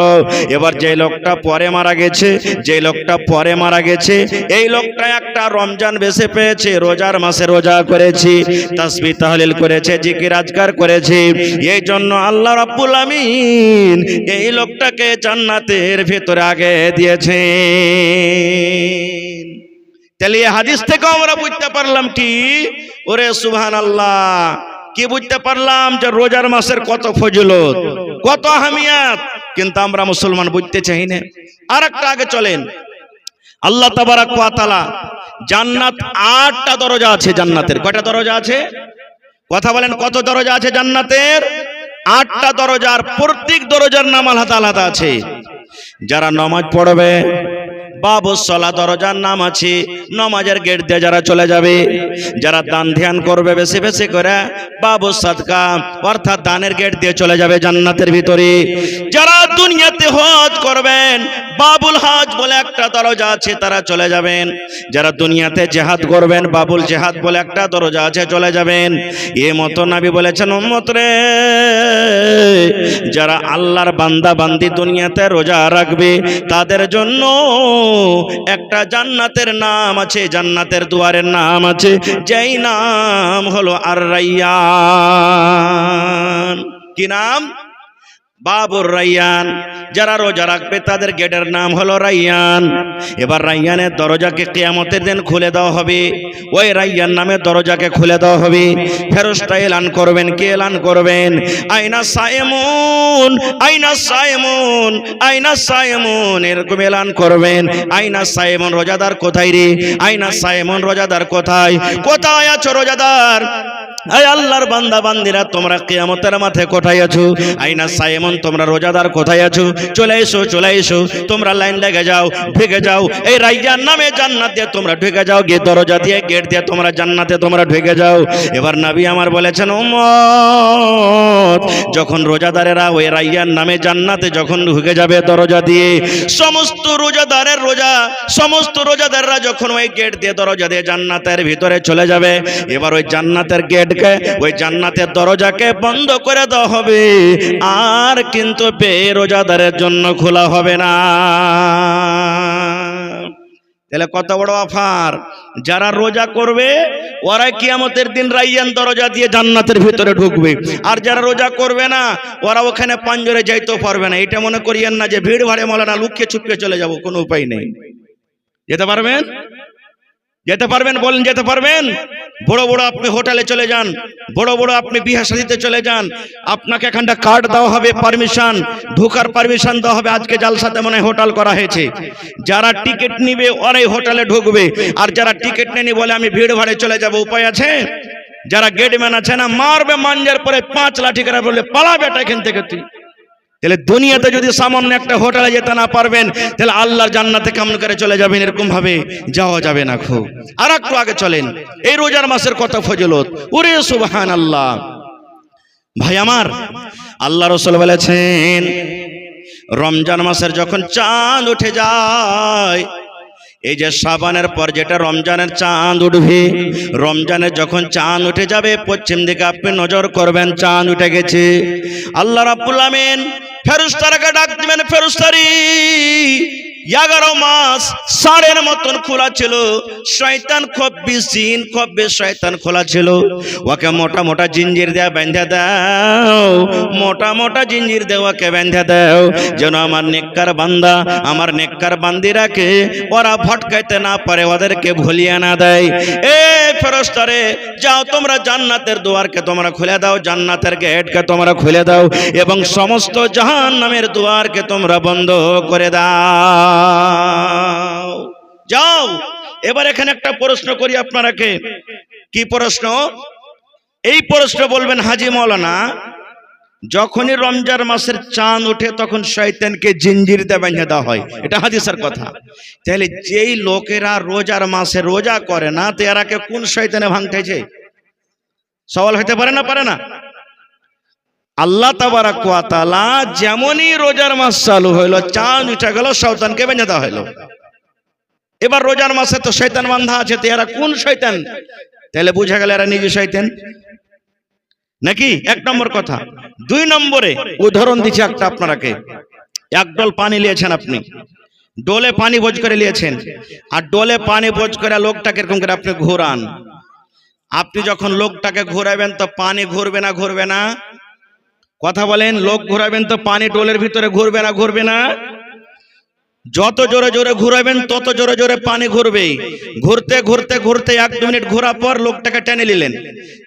এবার যে লোকটা পরে মারা গেছে, যে লোকটা পরে মারা গেছে, এই লোকটা একটা রমজান বেশি পেয়েছে, রোজার মাসে রোজা করেছে, তাসবিহ তাহলিল করেছে, জিকির আজকার করেছে, এই জন্য আল্লাহ রাব্বুল আমিন এই লোকটাকে জান্নাতের ভিতরে আগে দিয়েছেন। তাহলে এই হাদিস থেকে আমরা বুঝতে পারলাম কি, ওরে সুবহানাল্লাহ, কি বুঝতে পারলাম যে রোজার মাসের কত ফজিলত, কত আহমিয়াত, কিন্তু আমরা মুসলমান বুঝতে চাই না। আর একটা আগে চলেন, আল্লাহ তাবারাক ওয়া তাআলা জান্নাত 8টা দরজা আছে জান্নাতের। কয়টা দরজা আছে? কথা বলেন, কত দরজা আছে জান্নাতের? 8টা দরজার, প্রত্যেক দরজার নাম আলাদা আলাদা আছে। যারা নামাজ পড়বে বাবুসলা দরজার নাম আছে, নামাজের গেট দিয়ে যারা চলে যাবে, যারা দান ধ্যান করবে বেশি বেশি করে, বাবু সাদকা অর্থাৎ দানের গেট দিয়ে চলে যাবে জান্নাতের ভিতরে। যারা দুনিয়াতে হজ করবেন, বাবুল হজ বলে একটা দরজা আছে, তারা চলে যাবেন। যারা দুনিয়াতে জিহাদ করবেন, বাবুল জিহাদ বলে একটা দরজা আছে, চলে যাবেন। এ মতো নবী বলেছেন, উম্মত রে, যারা আল্লাহর বান্দা বান্দি দুনিয়াতে রোজা রাখবে, তাদের জন্য একটা জান্নাতের নাম আছে, জান্নাতের দুয়ারের নাম আছে, যেই নাম হলো আর রাইয়ান। কি নাম? বাবুর রাইয়ান। যারা রোজা রাখবে তাদের গেটের নাম হলো রাইয়ান। এবার রাইয়ানের দরজাকে কিয়ামতের দিন খুলে দেওয়া হবে। ওই রাইয়ান নামের দরজাকে খুলে দেওয়া হবে। ফেরেশতা এলান করবেন। কে এলান করবেন? আইনা সায়েমুন, আইনা সায়েমুন, আইনা সায়েমুন, এরকম এলান করবেন। আইনা সায়েমুন, রোজাদার কোথায় রে? আইনা সায়েমুন, রোজাদার কোথায়? কোথায় আছো রোজাদার? আয় আল্লাহর বান্দা বান্দিরা, তোমরা কিয়ামতের মাঠে কোথায় আছো? আইনা সায়েমুন, তোমরা রোজাদার কোথায় আছো? চলে এসো, চলে এসো, তোমরা লাইন লেগে যাও, ঢুকে যাও। এই রাইয়ান নামে জান্নাতে তোমরা ঢুকে যাও, গিয়ে দরজা দিয়ে গেট দিয়ে তোমরা জান্নাতে তোমরা ঢুকে যাও। এবার নবী আমার বলেছেন, উম্মত, যখন রোজাদারেরা ওই রাইয়ান নামে জান্নাতে যখন ঢুকে যাবে দরজা দিয়ে, সমস্ত রোজাদারের রোজা, সমস্ত রোজাদাররা যখন ওই গেট দিয়ে দরজা দিয়ে জান্নাতের ভিতরে চলে যাবে, এবার ওই জান্নাতের গেট, ওই জান্নাতের দরজাকে বন্ধ করে দেওয়া হবে, আর কিন্তু বেরোজাদারের জন্য খোলা হবে না। তাহলে কত বড় অফার! যারা রোজা করবে ওরা কিয়ামতের দিন রাইয়ান দরজা দিয়ে জান্নাতের ভিতরে ঢুকবে, আর যারা রোজা করবে না ওরা ওখানে পাঞ্জরে যাইতেও পারবে না। এটা মনে করিয়েন না যে ভিড় ভাড়ে মৌলানা লুকিয়ে চুপকে চলে যাব, কোনো উপায় নেই। যেতে পারবেন? যেতে পারবেন? বলেন যেতে পারবেন? বড় বড় আপনি হোটেলে চলে যান, বড় বড় আপনি বিয়ে শাদীতে চলে যান, আপনাকে এখানটা কার্ড দেওয়া হবে, পারমিশন, ঢোকার পারমিশন দেওয়া হবে। আজকে জালসাতে মনে হয় হোটেল করা হয়েছে, যারা টিকিট নিবে ওরাই হোটেলে ঢুকবে, আর যারা টিকিট নেনি বলে আমি ভিড় ভাড়ে চলে যাব, উপায় আছে? যারা গেটম্যান আছে না, মারবে মাঞ্জার পরে 5 লাঠি করে বললে পালাবে এটা এখান থেকে তুই। তাহলে দুনিয়াতে যদি সামান্য একটা হোটেলে যেতে না পারবেন, তাহলে আল্লাহর জান্নাতে কেমন করে চলে যাবেন? এরকম ভাবে যাওয়া যাবে না। খুব আর একটু আগে চলেন, এই রোজার মাসের কত ফজিলত! ওরে সুবহানাল্লাহ! ভাই আমার, আল্লাহ রাসূল বলেছেন, রমজান মাসের যখন চাঁদ উঠে যায়, এই যে শাবানের পর যেটা রমজানের চাঁদ উঠবে, রমজানের যখন চাঁদ উঠে যাবে, পশ্চিম দিকে আপনি নজর করবেন, চাঁদ উঠে গেছে। আল্লাহ রাব্বুল আমিন ফেরেশতাকে ডাক দিবেন, ফেরেশতারি 11 মাস সাড়ের মতন খোলা ছিল, শয়তান খুব বিশিন, খুব শয়তান খোলা ছিল, ওকে মোটা মোটা জিঞ্জির দিয়ে বেঁধে দাও, মোটা মোটা জিঞ্জির দিয়ে ওকে বেঁধে দাও, যেন আমার নেককার বান্দা, আমার নেককার বান্দিরাকে ওরা ভটকাইতে না পারে, ওদেরকে ভুলিয়ে না দেয়। এ ফেরেশতারে, যাও তোমরা জান্নাতের দুয়ারকে তোমরা খুলে দাও, জান্নাতের গেটকে তোমরা খুলে দাও, এবং সমস্ত জাহান্নামের দুয়ারকে তোমরা বন্ধ করে দাও। যাও। এবার এখানে একটা প্রশ্ন করি আপনারাকে। কি প্রশ্ন? এই প্রশ্ন বলবেন, হাজী মাওলানা, যখনই রমজান মাসের চাঁদ ওঠে তখন শয়তানকে জিঞ্জির দিয়ে বেঁধে দেওয়া হয়, এটা হাদিসের কথা। তাহলে যেই লোকেরা রোজার মাসে রোজা করে না, তো এরাকে কোন শয়তানে ভাঙতেছে? সওয়াল হতে পারে না? পারে না? আল্লাহ তাবারাক ওয়া তাআলা যেমনই রোজার মাস চালু হইলো, চাঁদ উঠে গেল, শয়তানকে বেঁধে দেওয়া হইলো। এবার রোজার মাসে তো শয়তান বাঁধা আছে, তো এরা কোন শয়তান? তাহলে বুঝা গেল এরা নিজে শয়তান নাকি? 1 নম্বর কথা। 2 নম্বরে উদাহরণ দিচ্ছি একটা আপনারাকে। এক ডোল পানি নিয়েছেন আপনি, ডোলে পানি বোঝ করে নিয়েছেন, আর ডোলে পানি বোঝ করে লোকটাকে এরকম করে আপনি ঘোরান। আপনি যখন লোকটাকে ঘোরাবেন তো পানি ঘুরবে না? ঘুরবে না? কথা বলেন। লোক ঘোরাবেন তো পানি ডোলের ভিতরে ঘুরবে না? ঘুরবে না? যত জোরে জোরে ঘুরাবেন তত জোরে জোরে পানি ঘুরবে। ঘুরতে ঘুরতে ঘুরতে 1-2 মিনিট ঘোরা পর লোকটাকে টেনে নিলেন,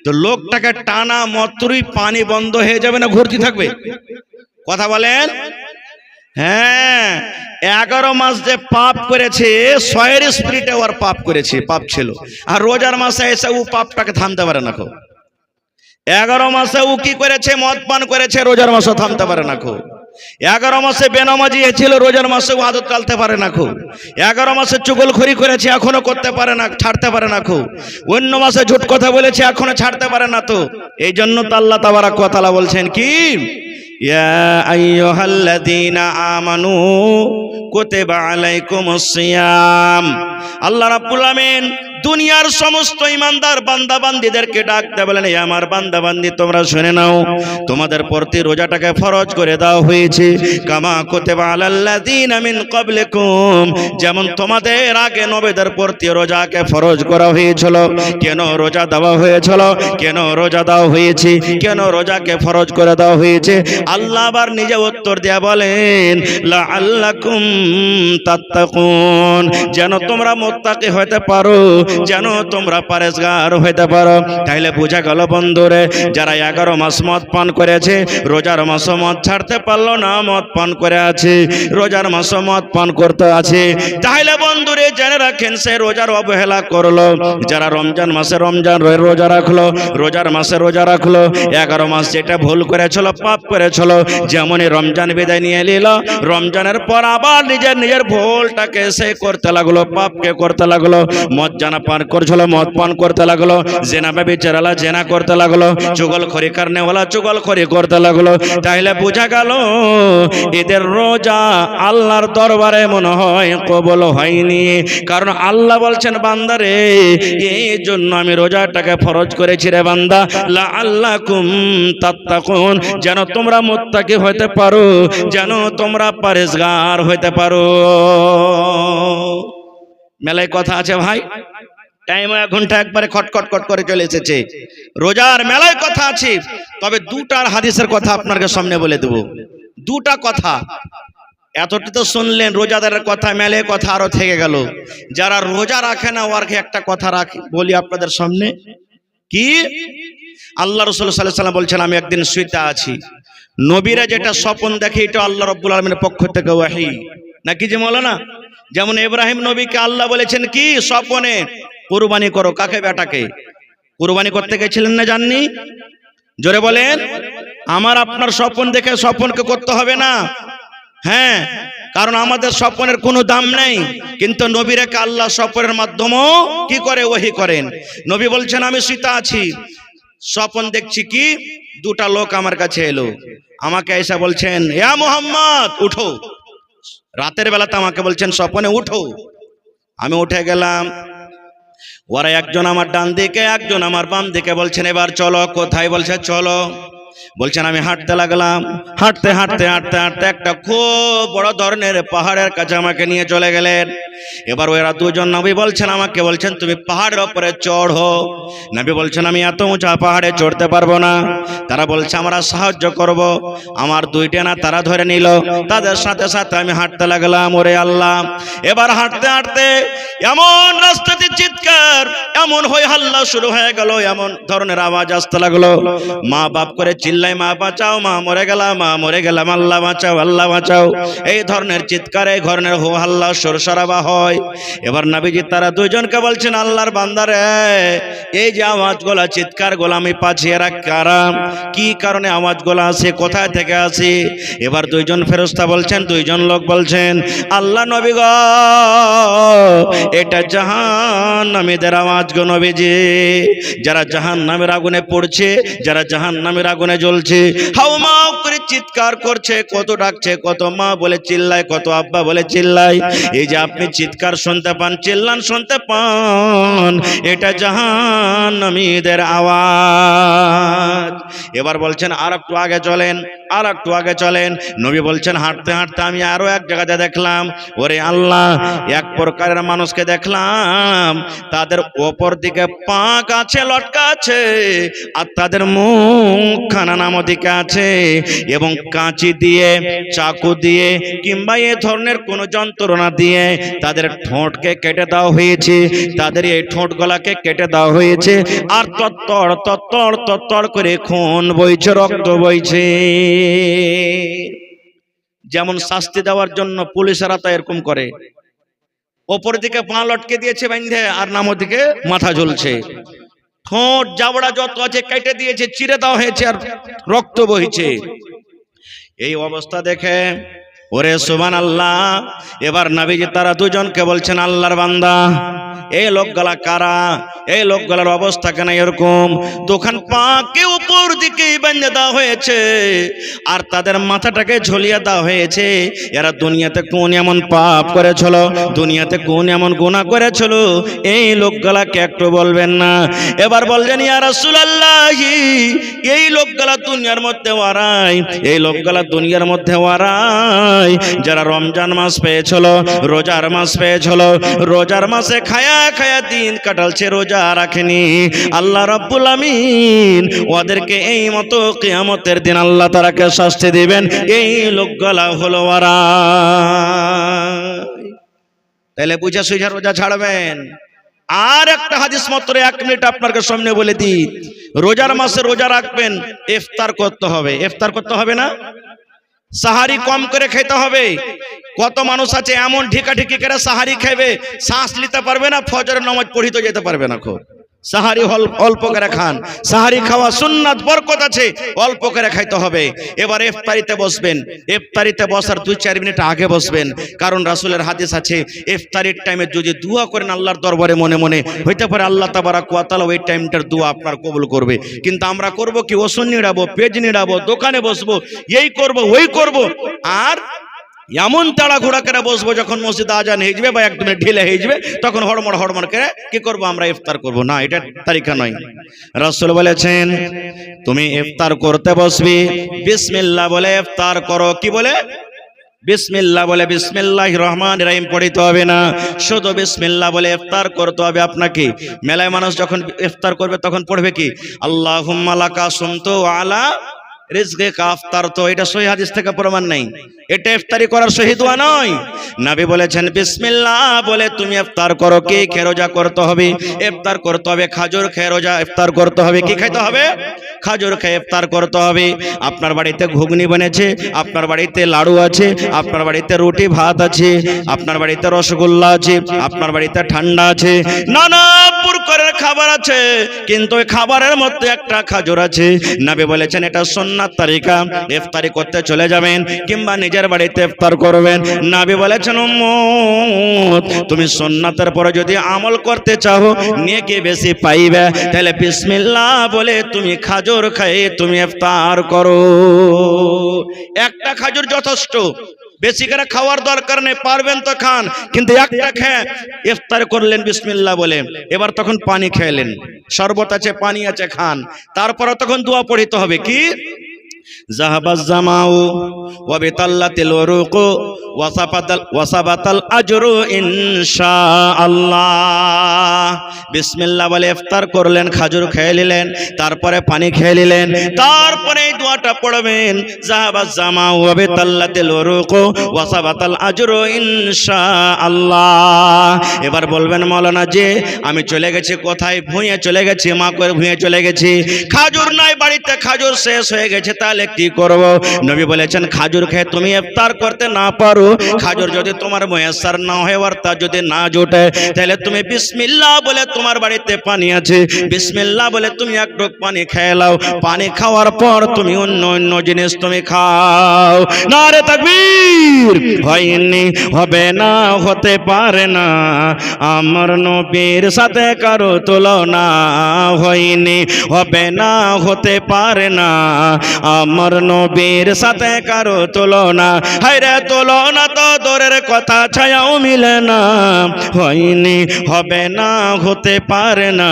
তো লোকটাকে টানা মাত্রই পানি বন্ধ হয়ে যাবে না ঘুরতে থাকবে? কথা বলেন। হ্যাঁ, 11 মাস যে পাপ করেছে, সয়ের স্পিরিটে ওর পাপ করেছে, পাপ ছিল, আর রোজার মাসে এসে ও পাপটাকে থামতে পারে না। 11 মাসে ও কি করেছে? মদ পান করেছে, রোজার মাসে থামতে পারে না। 11 মাসে বেনামাজি ছিল, রোজার মাসে আদত কালতে পারে না খুব। 11 মাসে চুগলখড়ি করেছে, এখনো করতে পারে না, ছাড়তে পারে না খুব। অন্য মাসে ঝুট কথা বলেছে, এখনো ছাড়তে পারে না। তো এই জন্য তো আল্লাহ তাবারাক ওয়া তাআলা বলছেন কি, ইয়া আইয়ুহাল্লাযীনা আমানু কুতিবা আলাইকুমুস সিয়াম। আল্লাহ রাব্বুল আমিন দুনিয়ার সমস্ত ইমানদার বান্দা বান্দীদেরকে ডাকতে বলেন, এই আমার বান্দা বান্দী তোমরা শুনে নাও, তোমাদের প্রতি রোজাটাকে ফরজ করে দেওয়া হয়েছে, কামা কুতিবা আলাল্লাযীনা মিন ক্বাবলিকুম, যেমন তোমাদের আগে নবীদের প্রতি রোজাকে ফরজ করা হয়েছিল। কেন রোজা দেওয়া হয়েছিল, কেন রোজা দেওয়া হয়েছে, কেন রোজাকে ফরজ করে দেওয়া হয়েছে? আল্লাহ আবার নিজে উত্তর দেয়া বলেন, লাআল্লাকুম তাত্তাকুন, যেন তোমরা মুত্তাকি হতে পারো, যেন তোমরা পরেজগার হতে পারো। তাইলে বোঝা গেল বন্ধুরে, যারা 11 মাস মদ পান করেছে, রোজার মাসে মদ ছাড়তে পারলো না, মদ পান করে আছে, রোজার মাসে মদ পান করতে আছে, তাহলে বন্ধুরে জেনে রাখেন সে রোজার অবহেলা করলো। যারা রমজান মাসে রোজা রাখলো, রোজার মাসে রোজা রাখলো, 11 মাস যেটা ভুল করেছিল, পাপ করেছিল, যেমনই রমজান বিদায় নিয়ে নিল, রমজানের পর আবার নিজের ভুলটাকে সে করতে লাগলো, পাপকে করতে লাগলো। মদ জানা পান করছিল, মদ পান করতে লাগলো, জেনা ব্যভিচারওয়ালা জেনা করতে লাগলো, চুগলখড়ি করনেওয়ালা চুগলখড়ি করতে লাগলো। তাহলে বোঝা গেল এদের রোজা আল্লাহর দরবারে মনে হয় কবুল হয়নি। কারণ আল্লাহ বলছেন, বান্দারে এই জন্য আমি রোজাটাকে ফরজ করেছি রে বান্দা, লাআল্লাকুম তাত্তাকুন, যেন তোমরা মুত্তাকি হতে পারো, যেন তোমরা পরেজগার হতে পারো। মেলায় কথা আছে ভাই, টাইম 1 ঘন্টা একবারে খটখট কট করে চলে এসেছে। রোজার মেলায় কথা আছে, তবে দুটার হাদিসের কথা আপনাকে সামনে বলে দেব। দুটা কথা, এতটি তো শুনলেন রোজাদারের কথা, মেলায় কথা আরো থেকে গেল। যারা রোজা রাখে না ওরকে একটা কথা রাখি বলি আপনাদের সামনে। কি? আল্লাহ রাসূল সাল্লাল্লাহু আলাইহি ওয়াসাল্লাম বলছেন, আমি একদিন শুইতে আছি, নবীরা যেটা স্বপ্ন দেখে এটা আল্লাহ রাব্বুল আলামিনের পক্ষ থেকে ওহী, নাকি যে মাওলানা? যেমন ইব্রাহিম নবীকে আল্লাহ বলেছেন কি স্বপ্নে, কুরবানি করো। কাকে? বেটাকে। কুরবানি করতে গেছিলেন না, জাননি? জোরে বলেন। আমার আপনার স্বপ্ন দেখে স্বপ্নকে করতে হবে না, হ্যাঁ, কারণ আমাদের স্বপ্নের কোনো দাম নেই, কিন্তু নবীরাকে আল্লাহ স্বপ্নের মাধ্যমেও কি করে? ওহী করেন। নবী বলছেন, আমি শুইতে আছি, স্বপ্ন দেখছি কি, দুটা লোক আমার কাছে এলো, আমাকে এসে বলছেন, ইয়া মুহাম্মদ উঠো। রাতের বেলাতে আমাকে বলছেন স্বপ্নে, উঠো। আমি উঠে গেলাম, ওরা একজন আমার ডান দিকে, একজন আমার বাম দিকে। বলছেন এবার চলো। কোথায়? বলছে চলো। বলছেন আমি হাঁটতে লাগলাম, হাঁটতে হাঁটতে হাঁটতে হাঁটতে একটা খুব বড় ধরনের পাহাড়ের কাছে আমাকে নিয়ে চলে গেলেন। এবার ওরা দুজন, নবী বলছেন আমাকে, বলছেন তুমি পাহাড়ের উপরে চড়ো। নবী বলছেন আমি এত উঁচা পাহাড়ে চড়তে পারবো না। তারা বলছে আমরা সাহায্য করব। আমার দুইটা না তারা ধরে নিল, তাদের সাথে সাথে আমি হাঁটতে লাগলাম। ওরে আল্লাহ, এবার হাঁটতে হাঁটতে এমন রাস্তাতে চিৎকার, এমন হই হাল্লা শুরু হয়ে গেল, এমন ধরনের আওয়াজ আসতে লাগলো, মা বাপ করে চিল্লাই, মা বাঁচাও, মা মরে গেলাম, মা মরে গেলাম, আল্লাহ বাঁচাও, আল্লাহ বাঁচাও। এই ধরনের চিৎকার, এই ধরনের হো হাল্লা সরসরাবা হয়। এবার নবীজি তারা দুইজনকে বলছেন, আল্লাহর বান্দারে, এই যে আওয়াজগুলা, চিৎকারগুলো আমি পাচ্ছি, এরা কারা? কি কারণে আওয়াজগুলো আসে? কোথায় থেকে আসে? এবার দুইজন ফেরেশতা বলছেন, দুইজন লোক বলছেন, আল্লাহ নবী গো, এটা জাহান্নামীদের আওয়াজ গো নবীজি। যারা জাহান্নামের আগুনে পড়ছে, যারা জাহান্নামের আগুনে জ্বলছে, হাউমাউ করে চিৎকার করছে, কত ডাকছে, কত মা বলে চিল্লায়, কত আব্বা বলে চিল্লায়। এই যে আপনি চিৎকার শুনতে পান, চিল্লান শুনতে পান, এটা জাহান্নামীদের আওয়াজ। এবার বলছেন আর একটু আগে চলেন, আর একটু আগে চলেন। নবী বলছেন হাঁটতে হাঁটতে আমি আরো এক জায়গাতে দেখলাম, ওরে আল্লাহ, এক প্রকারের মানুষকে দেখলাম, তাদের ওপর দিকে পা আছে লটকা আছে, আর তাদের মুখখানা নামো দিকে আছে, এবং কাঁচি দিয়ে, চাকু দিয়ে, কিংবা এ ধরনের কোন যন্ত্রণা দিয়ে তাদের ঠোঁটকে কেটে দেওয়া হয়েছে, তাদের এই ঠোঁটগুলাকে কেটে দেওয়া হয়েছে, আর তত্তর তত্তর তত্তর করে খুন বইছে, রক্ত বইছে। যেমন শাস্তি দেওয়ার জন্য পুলিশেরা তো এরকম করে, ওপর দিকে পা লটকে দিয়েছে বাইন্ধে, আর নামো দিকে মাথা ঝুলছে, ঠোঁট জাবড়া যত আছে কেটে দিয়েছে, চিরে দেওয়া হয়েছে, আর রক্ত বইছে। এই অবস্থা দেখে ওরে সুবহানাল্লাহ, এবার নবীজি তারা দুজনকে বলছেন আল্লাহর বান্দা, এই লোকগুলা কারা? এই লোকগুলার অবস্থা কেন এরকম? দোকান পাকে উপর দিকে বেঁধে দেওয়া হয়েছে আর তাদের মাথাটাকে ঝুলিয়ে দেওয়া হয়েছে। এরা দুনিয়াতে কোন এমন পাপ করেছিল, দুনিয়াতে কোন এমন গুনাহ করেছিল, এই লোকগুলাকে একটু বলবেন না? এবার বললেন ইয়া রাসূলুল্লাহ, এই লোকগুলা দুনিয়ার মধ্যে ওয়ারাই, এই লোকগুলা দুনিয়ার মধ্যে ওয়ারাই যারা রমজান মাস পেয়েছিল, রোজার মাস পেয়েছিল, রোজার মাসে খায়া খায়া দিন কাটালছে, রোজা রাখেনি। আল্লাহ রাব্বুল আমিন ওদেরকে এই মতো কিয়ামতের দিন আল্লাহ তাআলাকে শাস্তি দিবেন। এই লোকগুলা হলো ওরা। তাহলে বুঝা সুঝা রোজা ছাড়বেন। আর একটা হাদিস মাত্র 1 মিনিট আপনাদের সামনে বলে দিই, রোজার মাসে রোজা রাখবেন, ইফতার করতে হবে। ইফতার করতে হবে না? সাহারি কম করে খেতে হবে। কত মানুষ আছে এমন ঢিকাঢিকি করে সাহারি খাবে, শ্বাস নিতে পারবে না, ফজরের নামাজ পড়িতে যেতে পারবে না। খুব সাহারি অল্প করে খান, সাহারি খাওয়া সুন্নাত, বরকত আছে, অল্প করে খাইতে হবে। এবার ইফতারিতে বসবেন, ইফতারিতে বসার 2-4 মিনিট আগে বসবেন, কারণ রাসূলের হাদিস আছে ইফতারির টাইমে যদি দোয়া করেন আল্লাহর দরবারে মনে মনে, হইতে পারে আল্লাহ তাবারাক ওয়া তাআলা ওই টাইমটার দোয়া আপনার কবুল করবে। কিন্তু আমরা করব কি, ওষুধ নিড়াবো, পেজ নিড়াবো, দোকানে বসবো, এই করব ওই করব, আর এমন তাড়াঘোড়া করে বসবো যখন মসজিদে আজান হয়ে যাবে বা একদম ঢিলে হয়ে যাবে তখন হড়মড় করে কি করব, আমরা ইফতার করব না। এটা তরিকা নয়। রাসূল বলেছেন তুমি ইফতার করতে বসবি, বিসমিল্লাহ বলে ইফতার করো। কি বলে? বিসমিল্লাহ বলে, বিসমিল্লাহির রহমানির রহিম পড়িতে হবে না, শুধু বিসমিল্লাহ বলে ইফতার করতে হবে আপনাকে। মেলায় মানুষ যখন ইফতার করবে তখন পড়বে কি, আল্লাহুম্মা লাকা সুমতু ওয়া আলা রিজকিকা আফতারতু। এটা সহিহ হাদিস থেকে প্রমাণ নাই, এটা ইফতারি করার সহি দোয়া নয়। নবী বলেছেন বিসমিল্লাহ বলে তুমি ইফতার করো। কি খেয়ে রোজা করতে হবে? ইফতার করতে হবে খাজুর খেয়ে রোজা ইফতার করতে হবে। কি খাইতে হবে? খাজুর খেয়ে ইফতার করতে হবে। আপনার বাড়িতে ঘুগনি বনেছে, আপনার বাড়িতে লাড়ু আছে, আপনার বাড়িতে রুটি ভাত আছে, আপনার বাড়িতে রসগোল্লা আছে, আপনার বাড়িতে ঠান্ডা আছে, নানা প্রকারের খাবার আছে, কিন্তু ওই খাবারের মধ্যে একটা খাজুর আছে। নবী বলেছেন এটা সুন্নাত তরিকা, ইফতারি করতে চলে যাবেন কিংবা নিজের বাড়িতে ইফতার করবেন। নবী বলেছেন উম্মত তুমি সুন্নাতের পরে যদি আমল করতে চাও, নেকি বেশি পাইবে, তাহলে বিসমিল্লাহ বলে তুমি খাজুর খেয়ে তুমি ইফতার করো। একটা খাজুর যথেষ্ট, বেশি করে খাওয়ার দরকার নেই, পারবেন তো খান, কিন্তু একটা খেয়ে ইফতার করলেন বিসমিল্লাহ বলে। এবার তখন পানি খেলেন, শরবত আছে, পানি আছে, খান। তারপরে তখন দোয়া পড়িতে হবে। কি? যাহাবাজ জামাউ ওয়া বিতাল্লাতিল উরুকু ওয়াসাবাতাল আজরু ইনশাআল্লাহ। বিসমিল্লাহ বলে ইফতার করলেন, খাজুর খেয়ে নিলেন, তারপরে পানি খেয়ে নিলেন, তারপরে এই দোয়াটা পড়বেন, যাহাবাজ জামাউ ওয়া বিতাল্লাতিল উরুকু ওয়াসাবাতাল আজরু ইনশাআল্লাহ। এবার বলবেন মাওলানা যে আমি চলে গেছি কোথায়? ভুঁয়ে চলে গেছি, মা করে ভুঁয়ে চলে গেছি, খাজুর নাই বাড়িতে, খাজুর শেষ হয়ে গেছে, তাহলে কি করব? নবী বলেছেন খাজুর খেয়ে তুমি ইফতার করতে না পারো, খাজুর যদি তোমার মুয়াসসার না হয়, অর্থাৎ যদি না জোটে, তাহলে তুমি বিসমিল্লাহ বলে, তোমার বাড়িতে পানি আছে, বিসমিল্লাহ বলে তুমি এক ঢোক পানি খেয়ে নাও। পানি খাওয়ার পর তুমি অন্য অন্য জিনিস তুমি খাও। নারে তাকবীর! হয়নি, হবে না, হতে পারে না, আমার নবীর সাথে কারো তুলনা। হয়নি, হবে না, হতে পারে না, আমার নবীর সাথে কারো তুলনা। হায়রে তুলনা তো দূরের কথা, ছায়াও মিলে না। হয়নি, হবে না, হতে পারে না,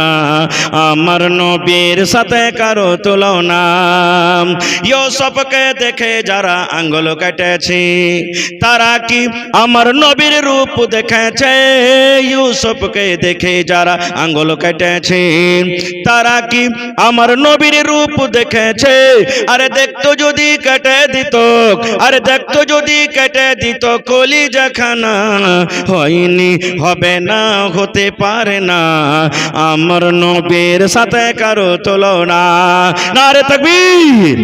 আমার নবীর সাথে কারো তুলনা। ইউসুফকে দেখে যারা আঙ্গুল কেটেছে, তারা কি আমার নবীর রূপ দেখেছে? ইউসুফকে দেখে যারা আঙ্গুল কেটেছে, তারা কি আমার নবীর রূপ দেখেছে? আরে দেখতো যদি কেটে দিত, আরে দেখতো যদি কেটে দিত কলিজাখানা। হয়নি, হবে না, হতে পারে না, আমার নবীর সাথে কারো তুলনা। নারে তাকবীর!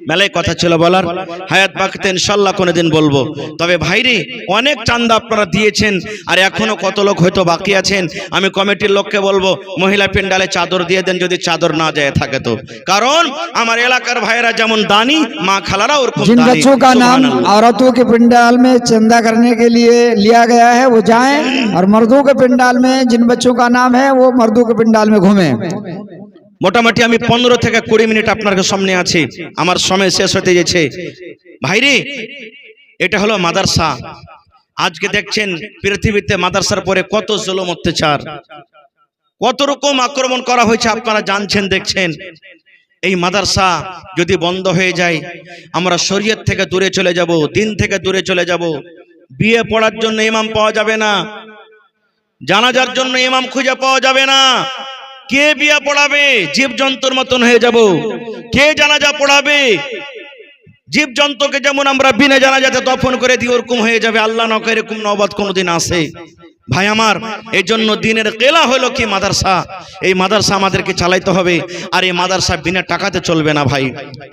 মেলায় কথা ছিল বলার, হায়াত বাকিতে ইনশাআল্লাহ কোনোদিন বলবো। তবে ভাইরে অনেক চাঁদা আপনারা দিয়েছেন, আর এখনো কত লোক হয়তো বাকি আছেন। আমি কমিটির লোককে বলবো মহিলা পেন্ডালে চাদর দিয়ে দেন, যদি চাদর না যায় থাকে তো। কারণ আমার এলাকার ভাইয়েরা যেমন দানি, মা খালারা ওরকম जिन दानी। बच्चों का नाम औरतों के पंडाल में चंदा करने के लिए लिया गया है वो जाएं, और मर्दों के पंडाल में जिन बच्चों का नाम है वो मर्दों के पंडाल में घूमें। মোটামুটি আমি 15 থেকে 20 মিনিট আপনার সামনে আছি, আমার সময় শেষ হতে যাচ্ছে। ভাইরে এটা হলো মাদ্রাসা। আজকে দেখছেন পৃথিবীতে মাদ্রাসার পরে কত জুলুম অত্যাচার, কত রকম আক্রমণ করা হয়েছে, আপনারা জানছেন দেখছেন। এই মাদ্রাসা যদি বন্ধ হয়ে যায়, আমরা শরীয়ত থেকে দূরে চলে যাব, দিন থেকে দূরে চলে যাব। বিয়ে পড়ার জন্য ইমাম পাওয়া যাবে না, জানাজার জন্য ইমাম খুঁজে পাওয়া যাবে না। কে বিয়ে পড়াবে? জীবজন্তুর মতন হয়ে যাব। কে জানাজা পড়াবে? জীবজন্তুকে যেমন আমরা বিনা জানাজাতে দফন করে দিই, ওরকম হয়ে যাবে। আল্লাহ না করে এরকম নওবত কোনোদিন আসে। ভাই আমার, এই জন্য দিনের কেলা হলো কি মাদ্রাসা। এই মাদ্রাসা আমাদেরকে চালাইতে হবে, আর এই মাদ্রাসা বিনা টাকাতে চলবে না ভাই,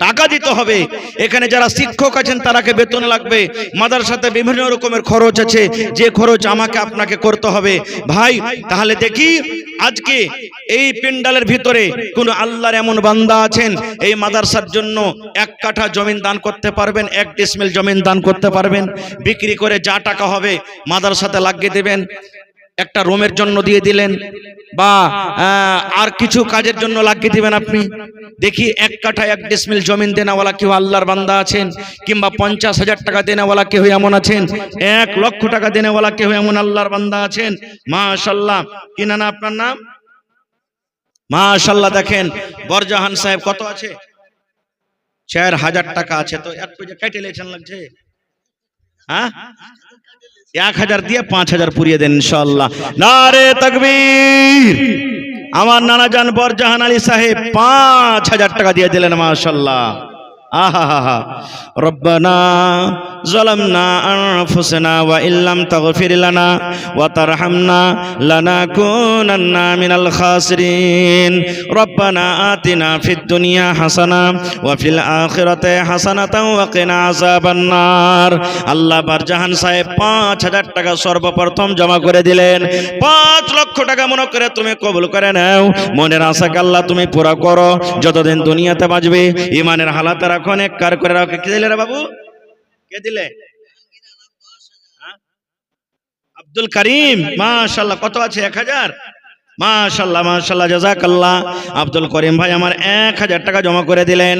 টাকা দিতে হবে। এখানে যারা শিক্ষক আছেন তারাকে বেতন লাগবে। মাদ্রাসাতে বিভিন্ন রকমের খরচ আছে, যে খরচ আমাকে আপনাকে করতে হবে ভাই। তাহলে দেখি আজকে এই পেন্ডালের ভিতরে কোন আল্লাহর এমন বান্দা আছেন এই মাদ্রাসার জন্য 1 কাঠা জমিন দান করতে পারবেন, 1 ডিসমিল জমিন দান করতে পারবেন, বিক্রি করে যা টাকা হবে মাদ্রাসাতে লাগিয়ে দেবেন। একটা রুমের জন্য দিয়ে দিলেন, বা আর কিছু কাজের জন্য লাগিয়ে দিবেন আপনি। দেখি 1 কাঠা 1 ডিসমিল জমিন দেনাওয়ালা কেউ আল্লাহর বান্দা আছেন, কিংবা 50,000 টাকা দেনাওয়ালা কেউ এমন আছেন, 1 লক্ষ টাকা দেনাওয়ালা কেউ এমন আল্লাহর বান্দা আছেন। মাশাআল্লাহ। কি না আপনার নাম? মাশাআল্লাহ। দেখেন বরজাহান সাহেব কত আছে? 4000 টাকা আছে। তো একটু যে কেটে লেছেন লাগছে, হ্যাঁ 1000 দিয়ে 5000 পুরিয়ে দেন ইনশাআল্লাহ। নারে তাকবীর। আমার নানা জান বরজাহান আলী সাহেব 5000 টাকা দিয়ে দিলেন। মাশাআল্লাহ। আহা রব্বানা যালামনা আনফুসানা ওয়া ইল্লাম তাগফির লানা ওয়া তারহামনা লানাকুনান্না মিনাল খাসিরিন। রব্বানা আতিনা ফিদ দুনিয়া হাসানা ওয়া ফিল আখিরাতি হাসানাতাও ওয়া কিনা আযাবান নার। আল্লাহ বরজাহান সাহেব 5000 টাকা সর্বপ্রথম জমা করে দিলেন। 5 লক্ষ টাকা মনে করে তুমি কবুল করে নাও। মনের আশাকে আল্লাহ তুমি পুরা করো। যতদিন দুনিয়াতে বাঁচবে ঈমানের হালাত রাখো, অনেক কার করে রাখো। কে দিলে রে বাবু? কে দিলে? আব্দুল করিম। মাশাআল্লাহ। কত আছে? 1000। মাশাআল্লাহ মাশাআল্লাহ, জাযাকাল্লাহ। আব্দুল করিম ভাই আমার 1000 টাকা জমা করে দিলেন।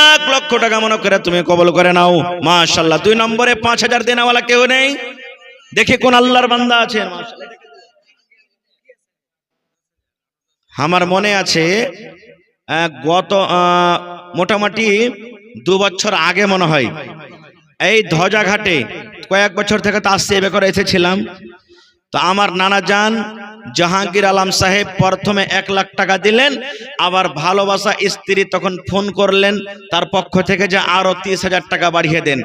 1 লক্ষ টাকা মনে করে তুমি কবুল করে নাও। মাশাআল্লাহ। 2 নম্বরে 5000 দেনাওয়ালা কেউ নেই? দেখি কোন আল্লাহর বান্দা আছেন। মাশাআল্লাহ। আমার মনে আছে গত মোটামুটি 2 বছর আগে মনে হয় এই ধ্বজাঘাটে, কয়েক বছর থেকে তো আসছে, এবার করে এসেছিলাম। তো আমার নানা জান জাহাঙ্গীর আলম সাহেব প্রথমে 1 লাখ টাকা দিলেন, আবার ভালোবাসা স্ত্রী তখন ফোন করলেন তার পক্ষ থেকে যে আরো 30,000 টাকা বাড়িয়ে দেন।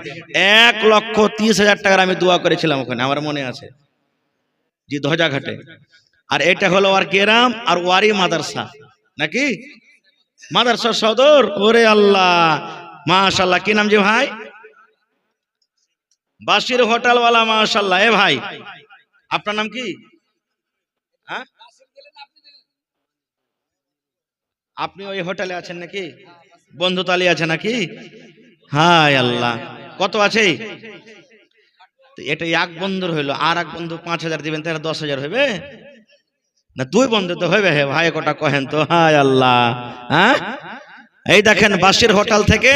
1,30,000 টাকার আমি দোয়া করেছিলাম ওখানে, আমার মনে আছে জি, ধ্বজাঘাটে। আর এটা হলো আর গ্রাম, আর ওয়ারি মাদ্রাসা নাকি মাদ্রাসা সদর। ওরে আল্লাহ মাশাআল্লাহ। কি নাম জি ভাই? বাসির হোটেলওয়ালা। মাশাআল্লাহ। এ ভাই আপনার নাম কি? হ্যাঁ, আপনি ওই হোটেলে আছেন নাকি? বন্ধুতালি আছে নাকি? হায় আল্লাহ। কত আছে? এটা 1 বন্ধুর হইলো, আর 1 বন্ধু 5000 দিবেন, তাহলে 10,000 হবে না? 2 বন্ধু তো হবে। হে ভাই কটা কহেন তো। হায় আল্লাহ। হ্যাঁ, এই দেখেন বাসির হোটেল থেকে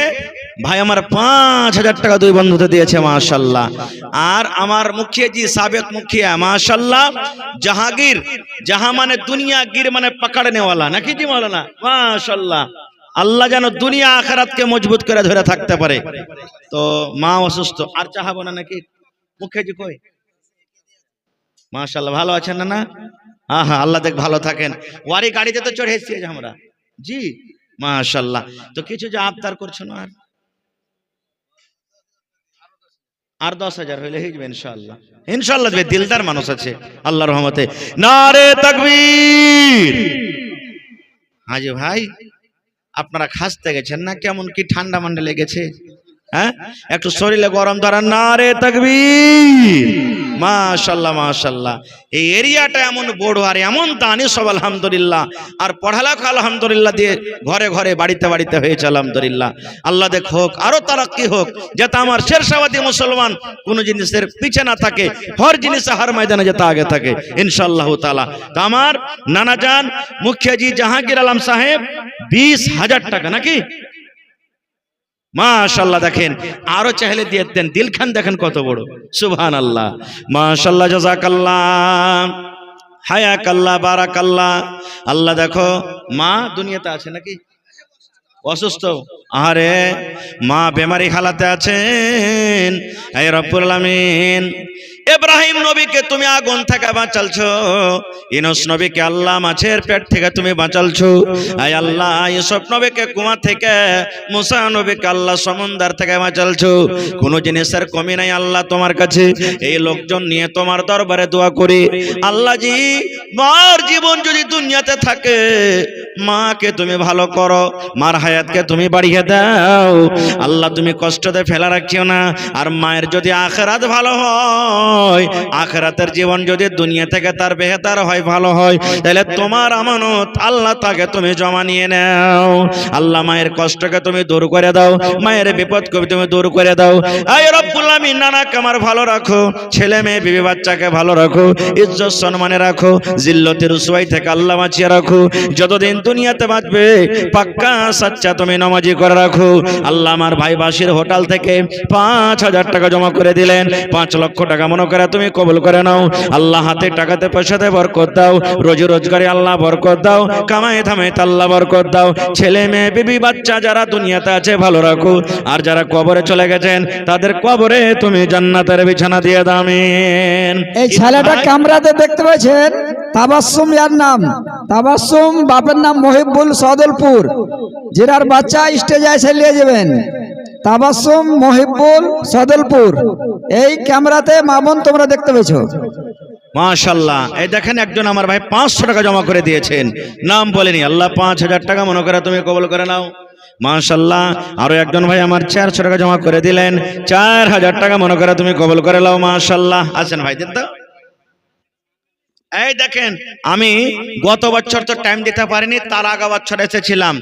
ভাই আমার 5000 টাকা 2 বন্ধুতে দিয়েছে। মাশাআল্লাহ। আর আমার মুখিয়া জি, সাবেক মুখিয়া, মাশাআল্লাহ, জাহাঙ্গীর। জাহা মানে দুনিয়া, গির মানে পকড়নে वाला নাকি জি মাওলানা? মাশাআল্লাহ। আল্লাহ যেন দুনিয়া আখিরাতকে মজবুত করে ধরে থাকতে পারে। তো মা অসুস্থ, আর চাহাবো না নাকি? মুখিয়া জি কই? মাশাআল্লাহ। ভালো আছেন না? আহা, আল্লাহ দেখ ভালো থাকেন। ওয়ারি গাড়িতে তো চড়ে এসেছি আমরা জি। মাশাআল্লাহ। তো কিছু যে আবদার করছো না, আর 10,000 হইলে হয়ে যাবে ইনশাআল্লাহ। ইনশাআল্লাহ দেবে, দিলদার মানুষ আছে আল্লাহর রহমতে। নারে তাকবীর। হাজি ভাই আপনারা খাসতে গেছেন না? কেমন কি ঠান্ডা মান্ডা লেগেছে? হ্যাঁ, একটু শরীরে গরম ধরান না রে তাকবীর। মাশাআল্লাহ মাশাআল্লাহ। এই এরিয়াটা এমন বড় আর এমন দানি সব আলহামদুলিল্লাহ, আর পড়ালেখা আলহামদুলিল্লাহ দিয়ে ঘরে ঘরে বাড়িতে বাড়িতে হয়েছে আলহামদুলিল্লাহ। আল্লাহ দেখ হোক, আরো তারাক্কি হোক, যাতে আমার শেরশাবাদী মুসলমান কোন জিনিসের পিছে না থাকে, হর জিনিসে হর ময়দানে যাতে আগে থাকে ইনশাআল্লাহ তাআলা। তো আমার নানাজান মুখিয়াজি জাহাঙ্গীর আলম সাহেব 20,000 টাকা নাকি? মাশাআল্লাহ, দেখেন আরো চাইলে দিয়ে দেন। দিলখান দেখেন কত বড়, সুবহানাল্লাহ, মাশাআল্লাহ, জাযাকাল্লাহ, হায়াকাল্লাহ, বারাকাল্লাহ। আল্লাহ দেখো, মা দুনিয়াতে আছে নাকি? অসুস্থ? আরে মা বেমারি হালাতে আছেন। হে রব্বুল আলামিন, ইব্রাহিম নবীকে তুমি আগুন থেকে বাঁচালছো, ইউনূস নবীকে আল্লাহ মাছের পেট থেকে তুমি বাঁচালছো। হে আল্লাহ, ইউসুফ নবীকে কুয়া থেকে, মুসা নবীকে আল্লাহ সমুদ্র থেকে বাঁচালছো। কোনো জিনিসের কমি নাই আল্লাহ তোমার কাছে। এই লোকজন নিয়ে তোমার দরবারে দোয়া করি আল্লাহ জি, মার জীবন যদি দুনিয়াতে থাকে, মাকে তুমি ভালো করো, মার হায়াতকে তুমি বাড়িয়ে দাও আল্লাহ, তুমি কষ্টতে ফেলা রাখিও না। আর মায়ের যদি আখিরাত ভালো হয়, আখিরাতের জীবন যদি দুনিয়া থেকে তার বেহতার হয়, ভালো হয়, তাহলে তোমার আমানত আল্লাহ তাকে তুমি জমা নিয়ে নাও। আল্লাহ মায়ের কষ্টকে তুমি দূর করে দাও, মায়ের বিপদকে তুমি দূর করে দাও। আয় রব্বুল আমিন, নানাকে আমার ভালো রাখো, ছেলে মেয়ে বিবি বাচ্চাকে ভালো রাখো, ইজ্জত সম্মানে রাখো, জিল্লতের রুসওয়াই থেকে আল্লাহ বাঁচিয়ে রাখো। যতদিন দুনিয়াতে বাঁচবে পাক্কা সাচ্চা তুমি নামাজি করে রাখো। আল্লাহ আমার ভাই বাসির হোটেল থেকে 5,000 টাকা জমা করে দিলেন, 5 লক্ষ টাকা মনে করে তুমি কবুল করে নাও। আল্লাহ হাতে টাকাতে পয়সাতে বরকত দাও, রোজি রোজগারে আল্লাহ বরকত দাও, কামাই ধামাইতে আল্লাহ বরকত দাও। ছেলে মেয়ে বিবি বাচ্চা যারা দুনিয়াতে আছে ভালো রাখো, আর যারা কবরে চলে গেছেন তাদের কবরে তুমি জান্নাতের বিছানা দিয়ে দাও। আমিন। এই ছেলেটা কামরাতে দেখতে পাচ্ছেন, তাবাসসুম এর নাম। তাবাসসুম বাপের নাম মহিবুল সদলপুর, যেটার বাচ্চা স্টেজে এসে নিয়ে যাবেন। তাবাসসুম মহিবুল সদলপুর, এই ক্যামেরাতে মামুন তোমরা দেখতে পেয়েছো। মাশাআল্লাহ, এই দেখেন একজন আমার ভাই 500 টাকা জমা করে দিয়েছেন, নাম বলেনি। আল্লাহ 5,000 টাকা মনে করে তুমি কবুল করে নাও। মাশাআল্লাহ, আরো একজন ভাই আমার 400 টাকা জমা করে দিলেন, 4,000 টাকা মনে করে তুমি কবুল করে নাও। মাশাআল্লাহ, আছেন ভাই দিন তো। এই দেখেন, আমি গত বছর তো টাইম দিতে পারিনি, তার আগা বছর এসেছিলাম।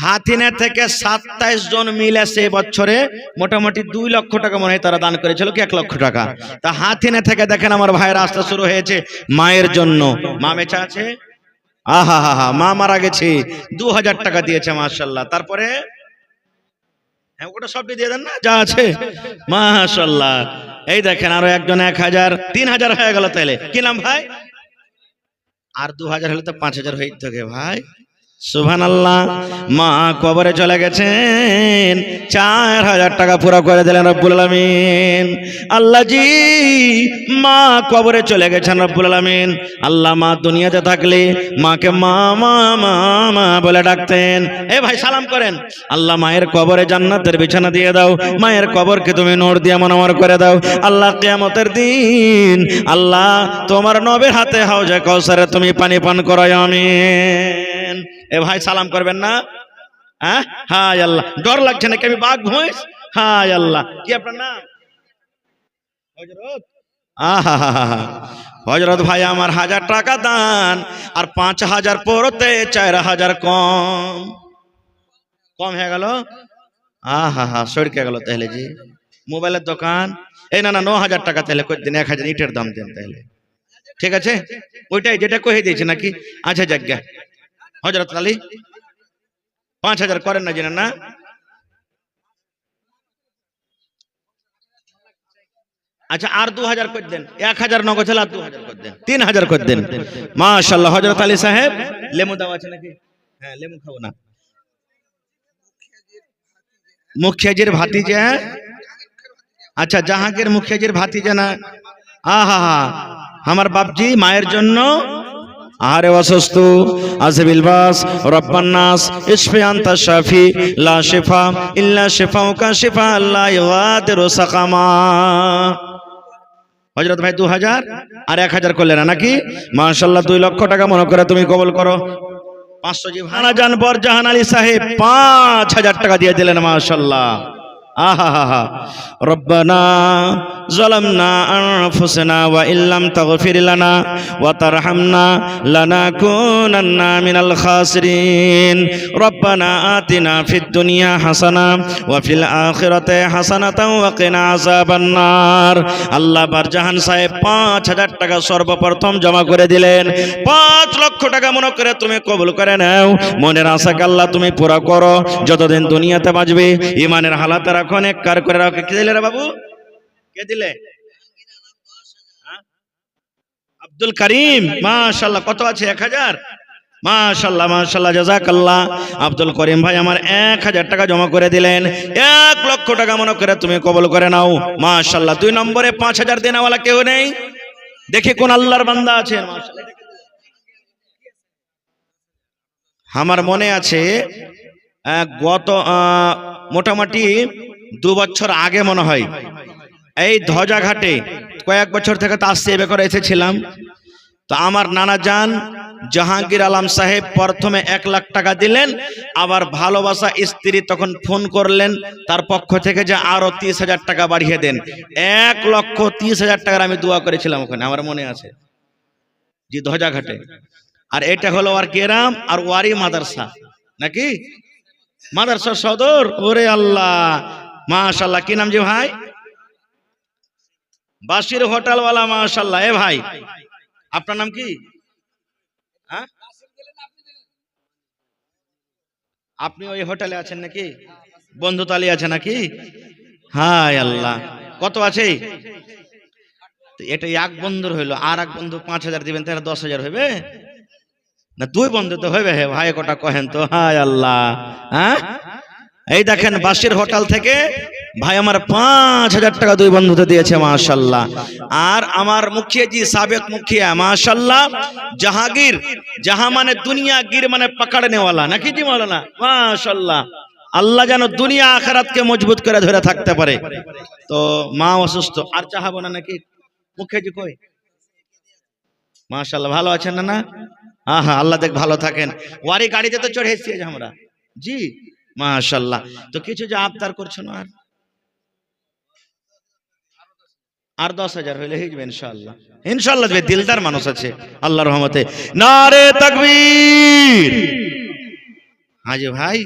হাতিনে থেকে 27 জন মিলে সে বছরে মোটামুটি 2 লক্ষ টাকা মনে হয় তারা দান করেছিল, কি 1 লক্ষ টাকা। তা হাতিনে থেকে দেখেন আমার ভাইয়ের রাস্তা শুরু হয়েছে মায়ের জন্য। মা বেঁচে আছে, আহা হা হা, মা মারা গেছে, 2,000 টাকা দিয়েছে মাশাআল্লাহ। তারপরে হ্যাঁ, ওটা সব দিয়ে দেন না যা আছে, মাশাআল্লাহ। এই দেখেন আরো একজন 1,000, 3,000 হয়ে গেল। তাহলে কি নাম ভাই? আর 2,000 হলে তো 5,000 হয়ে থাকে ভাই। সুবহানাল্লাহ, মা কবরে চলে গেছেন, 4,000 টাকা পুরো করে দিলেন রব্বুল আলামিন। আল্লাহ জি, মা কবরে চলে গেছেন রব্বুল আলামিন। আল্লাহ মা দুনিয়াতে থাকলে মাকে মা মা মা মা বলে ডাকতেন। এ ভাই সালাম করেন। আল্লাহ মায়ের কবরে জান্নাতের বিছানা দিয়ে দাও, মায়ের কবরকে তুমি নূর দিয়ে মনোমর করে দাও। আল্লাহ কিয়ামতের দিন আল্লাহ তোমার নবীর হাতে হাউজে কাউসারে তুমি পানি পান করায়। আমিন। এ ভাই সালাম করবেন না? হ্যাঁ, হাই আল্লাহ, ডর লাগছে নাকি আমি বাঘ ভৈঁস? হাই আল্লাহ, কি আপনার নাম? হযরত। আহা হা হা, হযরত ভাই আমার 1,000 টাকা দান, আর 5,000 পড়তে 4,000 কম কম হয়ে গেল। আহা হা, সরকে গেল। তাহলে জি মোবাইলের দোকান, এই না না 9,000 টাকা তাহলে কই দিন, 1,000 ইটের দাম দেন তাহলে, ঠিক আছে? ওইটাই যেটা কহে দিয়েছে নাকি? আচ্ছা যাজ্ঞা হযরত আলী 5,000 করেন না জানেন না? আচ্ছা আর 2,000 করে দেন, 1,000 নগদ হলে আর 2,000 করে দেন, 3,000 করে দেন। মাশাআল্লাহ, হযরত আলী সাহেব লেমু দাও আছে নাকি? হ্যাঁ, লেমু খাবো না। মুখিয়াজির ভাতিজা, আচ্ছা জাহাঙ্গীর মুখিয়াজির ভাতিজা না? আহা হা, আমার বাপজি মায়ের জন্য আরে অসুস্থ আছে বিলবাস রব্বান নাস ইশফি আনতা শাফি লা শিফা ইল্লা শিফাউকা শিফা লা ইগাদিরু সাকামা। হযরত ভাই 2,000 আর 1,000 করলেন নাকি? মাশাআল্লাহ, 2 লক্ষ টাকা মনে করে তুমি কবুল করো। 500 জি ভানা জান বরজাহান আলী সাহেব 5000 টাকা দিয়ে দিলেন মাশাআল্লাহ। আহা রব্বানা যালামনা আনফুসানা ওয়া ইল্লাম তাগফির লানা ওয়া তারহামনা লানাকুনান্না মিনাল খাসিরিন রব্বানা আতিনা ফিদ দুনিয়া হাসানা ওয়া ফিল আখিরাতি হাসানাতাও ওয়া কিনা আযাবান নার। আল্লাহ বরজাহান সাহেব 5000 টাকা সর্বপ্রথম জমা করে দিলেন। 5 লক্ষ টাকা মনে করে তুমি কবুল করে নাও। মনের আশাকে আল্লাহ তুমি পুরা করো। যতদিন দুনিয়াতে বাঁচবে ঈমানের হালাতে রাখো, নেককার করে রাখো। কে দিলে রে বাবু? কে দিলে? আব্দুল করিম মাশাআল্লাহ। কত আছে? 1000। মাশাআল্লাহ মাশাআল্লাহ জাযাকাল্লাহ। আব্দুল করিম ভাই আমার 1000 টাকা জমা করে দিলেন। 1 লক্ষ টাকা মনে করে তুমি কবুল করে নাও মাশাআল্লাহ। 2 নম্বরে 5000 দেনাওয়ালা কেউ নেই? দেখি কোন আল্লাহর বান্দা আছেন মাশাআল্লাহ। আমার মনে আছে গত মোটামুটি 2 বছর আগে মনে হয় এই ধ্বজাঘাটে কয়েক বছর থেকে তো আসছে এবার করে এসেছিলাম। তো আমার নানা জান জাহাঙ্গীর আলম সাহেব প্রথমে 1 লাখ টাকা দিলেন। আবার ভালোবাসা স্ত্রী তখন ফোন করলেন তার পক্ষ থেকে যে আরো 30,000 টাকা বাড়িয়ে দেন। 1,30,000 টাকার আমি দোয়া করেছিলাম ওখানে, আমার মনে আছে জি, ধ্বজাঘাটে। আর এটা হলো আর গ্রাম আর ওয়ারি মাদ্রাসা নাকি মাদ্রাসা সদর। ওরে আল্লাহ মাশাআল্লাহ। কি নাম জি ভাই? বাসির হোটেলওয়ালা মাশাআল্লাহ। এ ভাই আপনার নাম কি? হ্যাঁ, আপনি ওই হোটেলে আছেন নাকি? বন্ধুতালি আছে নাকি? হায় আল্লাহ। কত আছে? এটা এক বন্ধুর হইলো, আর এক বন্ধু 5000 দিবেন, তাহলে 10,000 হবে না? 2 বন্ধু তো হবে। হে ভাই কটা কহেন তো। হায় আল্লাহ। হ্যাঁ, এই দেখেন বাসির হোটেল থেকে ভাই আমার 5000 টাকা 2 বন্ধুতে দিয়েছে মাশাআল্লাহ। আর আমার মুখিয়া জি সাবেক মুখিয়া মাশাআল্লাহ জাহাঙ্গীর, জাহা মানে দুনিয়া, গির মানে পকড়নে वाला নাকি জি মাওলানা মাশাআল্লাহ। আল্লাহ যেন দুনিয়া আখিরাতকে মজবুত করে ধরে থাকতে পারে। তো মা অসুস্থ আর চাহাবো না নাকি? মুখিয়া জি কই? মাশাআল্লাহ ভালো আছেন না? আহা আল্লাহ দেখ ভালো থাকেন। ওয়ারি গাড়িতে তো চড়ে এসেছি আমরা জি মাশাআল্লাহ। তো কিছু যে আবদার করছো না, আর 10,000 হইলে হয়ে যাবে ইনশাআল্লাহ। ইনশাআল্লাহ দেবে, দিলদার মানুষ আছে আল্লাহর রহমতে। নারে তাকবীর। হাজি ভাই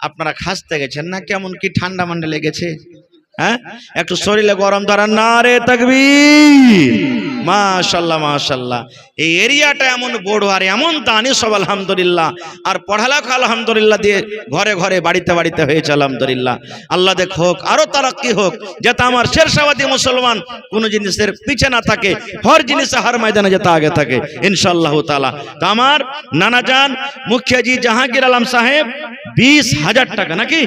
আপনারা খাসতে গেছেন না? কেমন কি ঠান্ডা মান্ডা লেগেছে? হ্যাঁ, একটু শরীরে গরম ধরান। নারে তাকবীর। মাশাআল্লাহ মাশাআল্লাহ। এই এরিয়াটা এমন বড় আর এমন দানি সব আলহামদুলিল্লাহ। আর পড়ালেখা আলহামদুলিল্লাহ দিয়ে ঘরে ঘরে বাড়িতে বাড়িতে হয়েছে আলহামদুলিল্লাহ। আল্লাহ দেখ হোক আরো তারাক্কি হোক, যাতে আমার শেরশাবাদী মুসলমান কোন জিনিসের পিছে না থাকে, হর জিনিসে হর ময়দানে যাতে আগে থাকে ইনশাআল্লাহ তাআলা। তো আমার নানা জান মুখিয়া জি জাহাঙ্গীর আলম সাহেব 20,000 টাকা নাকি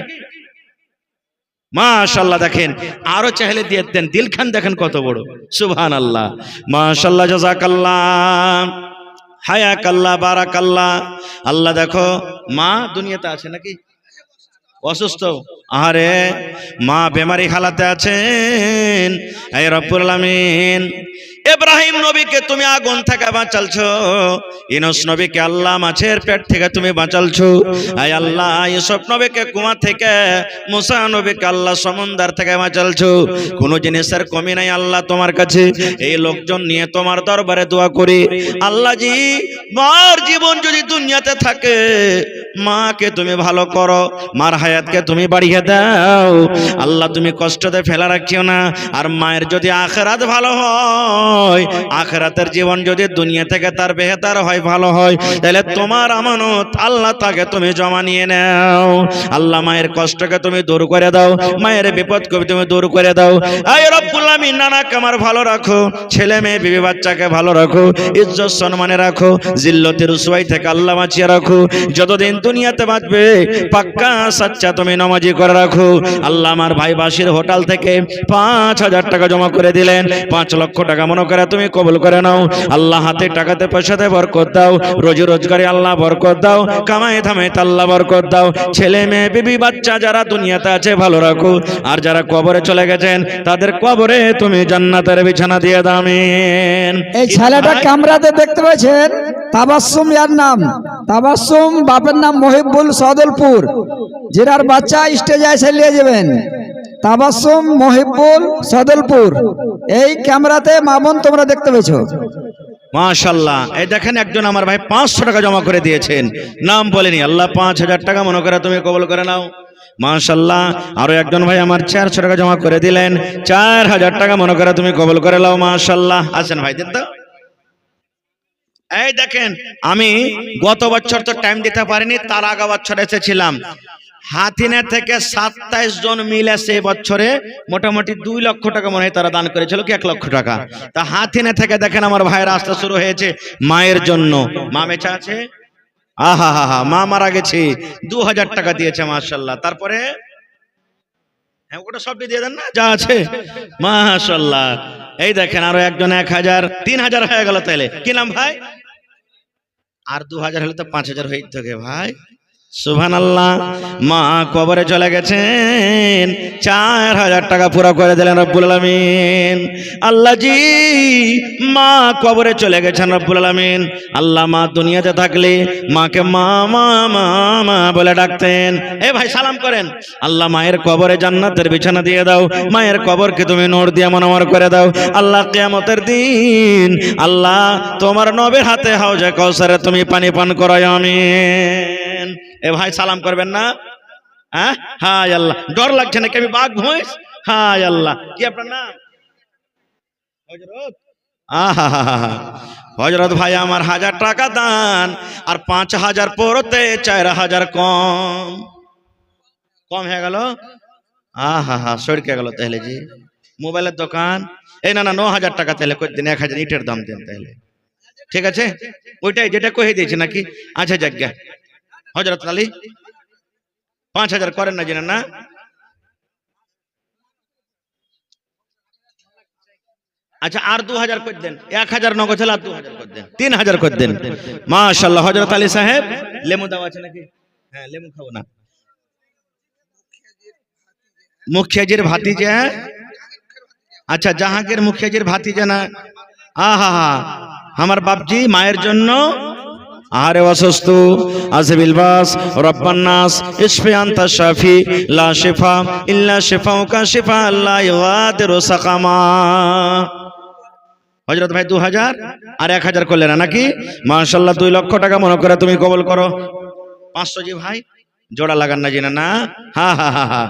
মাশাআল্লাহ। দেখেন আরো চাইলে দিয়ে দেন। দিলখান দেখেন কত বড়, সুবহানাল্লাহ মাশাআল্লাহ জাযাকাল্লাহ হায়াকাল্লাহ বারাকাল্লাহ। আল্লাহ দেখো মা দুনিয়াতে আছে নাকি অসুস্থ? আরে মা বেমারি হালাতে আছেন। এই রব্বুল আলামিন ইব্রাহিম নবীকে তুমি আগুন থেকে বাঁচালছো, ইউনূস নবীকে আল্লাহ মাছের পেট থেকে তুমি বাঁচালছো। আয় আল্লাহ ইউসুফ নবীকে কুয়া থেকে, মুসা নবীকে আল্লাহ সমুদ্র থেকে বাঁচালছো। কোনো জিনিসের কমি নাই আল্লাহ তোমার কাছে। এই লোকজন নিয়ে তোমার দরবারে দোয়া করি আল্লাহ জি, মার জীবন যদি দুনিয়াতে থাকে মাকে তুমি ভালো করো, মার হায়াতকে তুমি বাড়িয়ে দাও আল্লাহ। তুমি কষ্টতে ফেলা রাখিও না। আর মায়ের যদি আখিরাত ভালো হয়, আখিরাতের জীবন যদি দুনিয়া থেকে তার বেহতার হয়, ভালো হয়, তাহলে তোমার আমানত আল্লাহ তাকে তুমি জমা নিয়ে নাও আল্লাহ। মায়ের কষ্টকে তুমি দূর করে দাও, মায়ের বিপদকে তুমি দূর করে দাও। আয় রব্বুল আমিন নানাকে আমার ভালো রাখো, ছেলে মেয়ে বিবি বাচ্চাকে ভালো রাখো, ইজ্জত সম্মানে রাখো, জিল্লতের রুসওয়াই থেকে আল্লাহ বাঁচিয়ে রাখো। যতদিন দুনিয়াতে বাঁচবে পাক্কা সাচ্চা তুমি নামাজি করে রাখো আল্লাহ। আমার ভাই বাসির হোটেল থেকে 5,000 টাকা জমা করে দিলেন। 5 লক্ষ টাকা মনে করে তুমি কবুল করে নাও আল্লাহ। হাতে টাকাতে পয়সাতে বরকত দাও, রোজি রোজগারে আল্লাহ বরকত দাও, কামাই ধামাইতে আল্লাহ বরকত দাও। ছেলে মেয়ে বিবি বাচ্চা যারা দুনিয়াতে আছে ভালো রাখো, আর যারা কবরে চলে গেছেন তাদের কবরে তুমি জান্নাতের বিছানা দিয়ে দাও আমিন। এই ছেলেটা কামরাতে দেখতে পাচ্ছেন তাবাসসুম ইয়ার নাম। তাবাসসুম বাপের নাম মহিবুল সদলপুর, জেরার বাচ্চা স্টেজে এসে নিয়ে যাবেন। তাবাসসুম মহিবুল সদলপুর, এই ক্যামেরাতে মা বোন তোমরা দেখতে পেয়েছো। মাশাল্লাহ, এই দেখেন একজন আমার ভাই 500 টাকা জমা করে দিয়েছেন, নাম বলেনি। আল্লাহ 5000 টাকা মনে করে তুমি কবুল করে নাও। মাশাল্লাহ, আরো একজন ভাই আমার 400 টাকা জমা করে দিলেন, 4000 টাকা মনে করে তুমি কবুল করে নাও। মাশাল্লাহ, আছেন ভাই দেন তো। এই দেখেন, আমি গত বছর তো টাইম দিতে পারিনি, তার আগা বছর এসেছিলাম। হাতিনে থেকে 27 জন মিলে সে বছরে মোটামুটি 2 লক্ষ টাকা মনে হয় তারা দান করেছিল, কি 1 লক্ষ টাকা। তা হাতিনে থেকে দেখেন আমার ভাইয়ের রাস্তা শুরু হয়েছে মায়ের জন্য। মা বেঁচে আছে, আহা হা হা, মা মারা গেছে, 2000 টাকা দিয়েছে। মাশাল্লাহ, তারপরে হ্যাঁ ওটা সব দিয়ে দেন না যা আছে। মাশাল্লাহ, এই দেখেন আরো একজন 1000, 3000 হয়ে গেল। তাইলে কি নাম ভাই? আর 2000 হলে তো 5000 হয়ে থাকে ভাই। সুবহানাল্লাহ, মা কবরে চলে গেছেন, 4000 টাকা পুরো করে দিলেন রব্বুল আলামিন। আল্লাহ জি, মা কবরে চলে গেছেন রব্বুল আলামিন। আল্লাহ মা দুনিয়াতে থাকলে মাকে মা মা মা মা বলে ডাকতেন। এ ভাই সালাম করেন। আল্লাহ মায়ের কবরে জান্নাতের বিছানা দিয়ে দাও, মায়ের কবরকে তুমি নূর দিয়ে মনোমর করে দাও। আল্লাহ কিয়ামতের দিন আল্লাহ তোমার নবীর হাতে হাউজে কাউসারে তুমি পানি পান করায়, আমিন। এ ভাই সালাম করবেন না? হ্যাঁ, হায় আল্লাহ, ডর লাগছে নাকি আমি বাঘ ভৈঁস? হায় আল্লাহ, কি আপনার নাম? হযরত। আহা হা হা, হযরত ভাই আমার 1000 টাকা দান, আর 5000 পড়তে 4000 কম হয়ে গেল। আহা হা, সরকে গেল। তাহলে জি মোবাইলের দোকান, এই না না 9000 টাকা তাহলে কই দিন, 1000 ইটের দাম দেন তাহলে। ঠিক আছে, ওইটাই যেটা কহে দিয়েছে নাকি? আচ্ছা যাজ্ঞা হযরত আলী 5000 করেন না জানেন না? আচ্ছা আর 2000 করে দেন, 1000 নগদ হলে আর 2000 করে দেন, 3000 করে দেন। মাশাআল্লাহ, হযরত আলী সাহেব লেমু দাও আছে নাকি? হ্যাঁ লেমু খাবো না। মুখিয়াজির ভাতিজা, আচ্ছা জাহাঙ্গীর মুখিয়াজির ভাতিজা না? আহা হা, আমার বাপজি মায়ের জন্য আরে অসুস্থ আছে বিলবাস রব্বান নাস ইশফি আনতা শাফি লা শিফা ইল্লা শিফাউকা শিফা লা ইগাদিরু সাকামা। হযরত ভাই 2000 আর 1000 করলেন না নাকি? মাশাআল্লাহ, 2 লক্ষ টাকা মনে করে তুমি কবুল করো। 500 জি ভাই জোড়া লাগান না জিনা না? হা হা হা হা,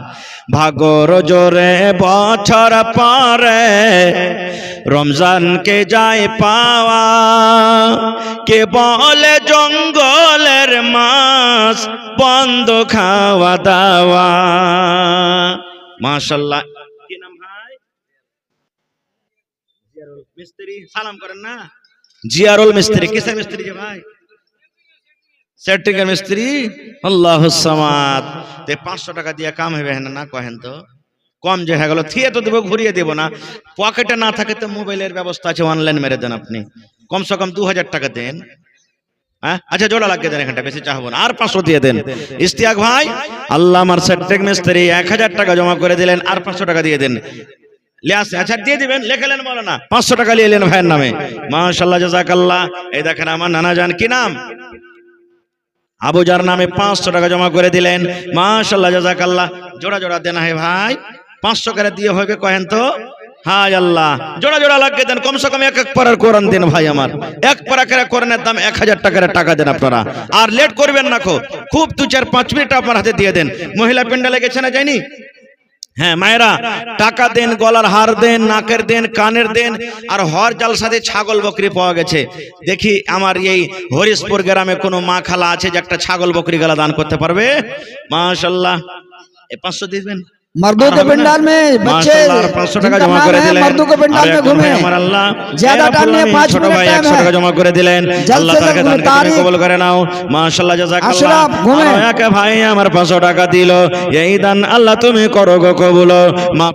ভাগর জোরে বছর পরে রমজান কে যায় পাওয়া, কে বলে জঙ্গলের মাছ বন্ধ খাওয়া দাওয়া। মাশাআল্লাহ, কি নাম ভাই? জিয়ারুল মিস্ত্রি, সালাম করেন না? জিয়ারুল মিস্ত্রি, কিসের মিস্ত্রি যে ভাই? সেট্রিকের মিস্ত্রি। আল্লাহুস সামাদ। তে 500 টাকা দিয়ে কাম হবে না কহেন তো? কম যে হয়ে গেল, থিয়ে তো দেবো, ঘুরিয়ে দেবো না। পকেটে না থাকে তো মোবাইলের ব্যবস্থা আছে, অনলাইন মেরে দেন আপনি, কমসে কম 2000 টাকা দেন। হ্যাঁ আচ্ছা জোড়া লাগিয়ে দেন, এখানটা বেশি চাহবো না, আর 500 দিয়ে দেন। ইশতিয়াক ভাই, আল্লাহ আমার সেট্রিক মিস্ত্রি 1000 টাকা জমা করে দিলেন, আর 500 টাকা দিয়ে দেন। আচ্ছা দিয়ে দিবেন, লেখালেন বলো না, 500 টাকা নিয়ে এলেন ভাইয়ের নামে। মাশাআল্লাহ, জাযাকাল্লাহ। এই দেখেন আমার নানা জান, কি নাম? আবুজার নামে 500 টাকা জমা করে দিলেন। মাশাআল্লাহ, জাযাকাল্লাহ। জোড়া জোড়া দেন হে ভাই, 500 করে দিয়ে হবে কহেন তো? হায় আল্লাহ, জোড়া জোড়া লাগিয়ে দেন, কমসে কম এক এক পারার কোরআন দেন ভাই আমার। এক পারা করে কোরআনের দাম 1000 টাকার টাকা দেন আপনারা, আর লেট করবেন না। খুব 2-4-5 মিনিট আপনার হাতে দিয়ে দেন। মহিলা প্যান্ডেলে গেছে না যায়নি? হ্যাঁ মায়েরা, টাকা দেন, গলার হার দেন, নাকের দেন, কানের দেন। আর হর জালসাতে ছাগল বকরি পাওয়া গেছে। দেখি আমার এই হরিশপুর গ্রামে কোনো মা খালা আছে যে একটা ছাগল বকরি গলা দান করতে পারবে? মাশাআল্লাহ, 500 দিবেন। मर्दों के पंडाल में बच्चे 500 টাকা জমা করে দিলেন। मर्दों के पंडाल में घूमे, আমার আল্লাহ ज्यादा टाइम नहीं, 5 ছোট मिनट ভাই टाइम 100 টাকা है। জমা করে দিলেন। আল্লাহ তাআলা দানকে তুমি কবুল করে নাও। মাশাআল্লাহ, জাযাকাল্লাহ। আশরাফ ঘুমে। আর এক ভাই আমার 500 টাকা দিল, এই দান আল্লাহ তুমি করো গো কবুল।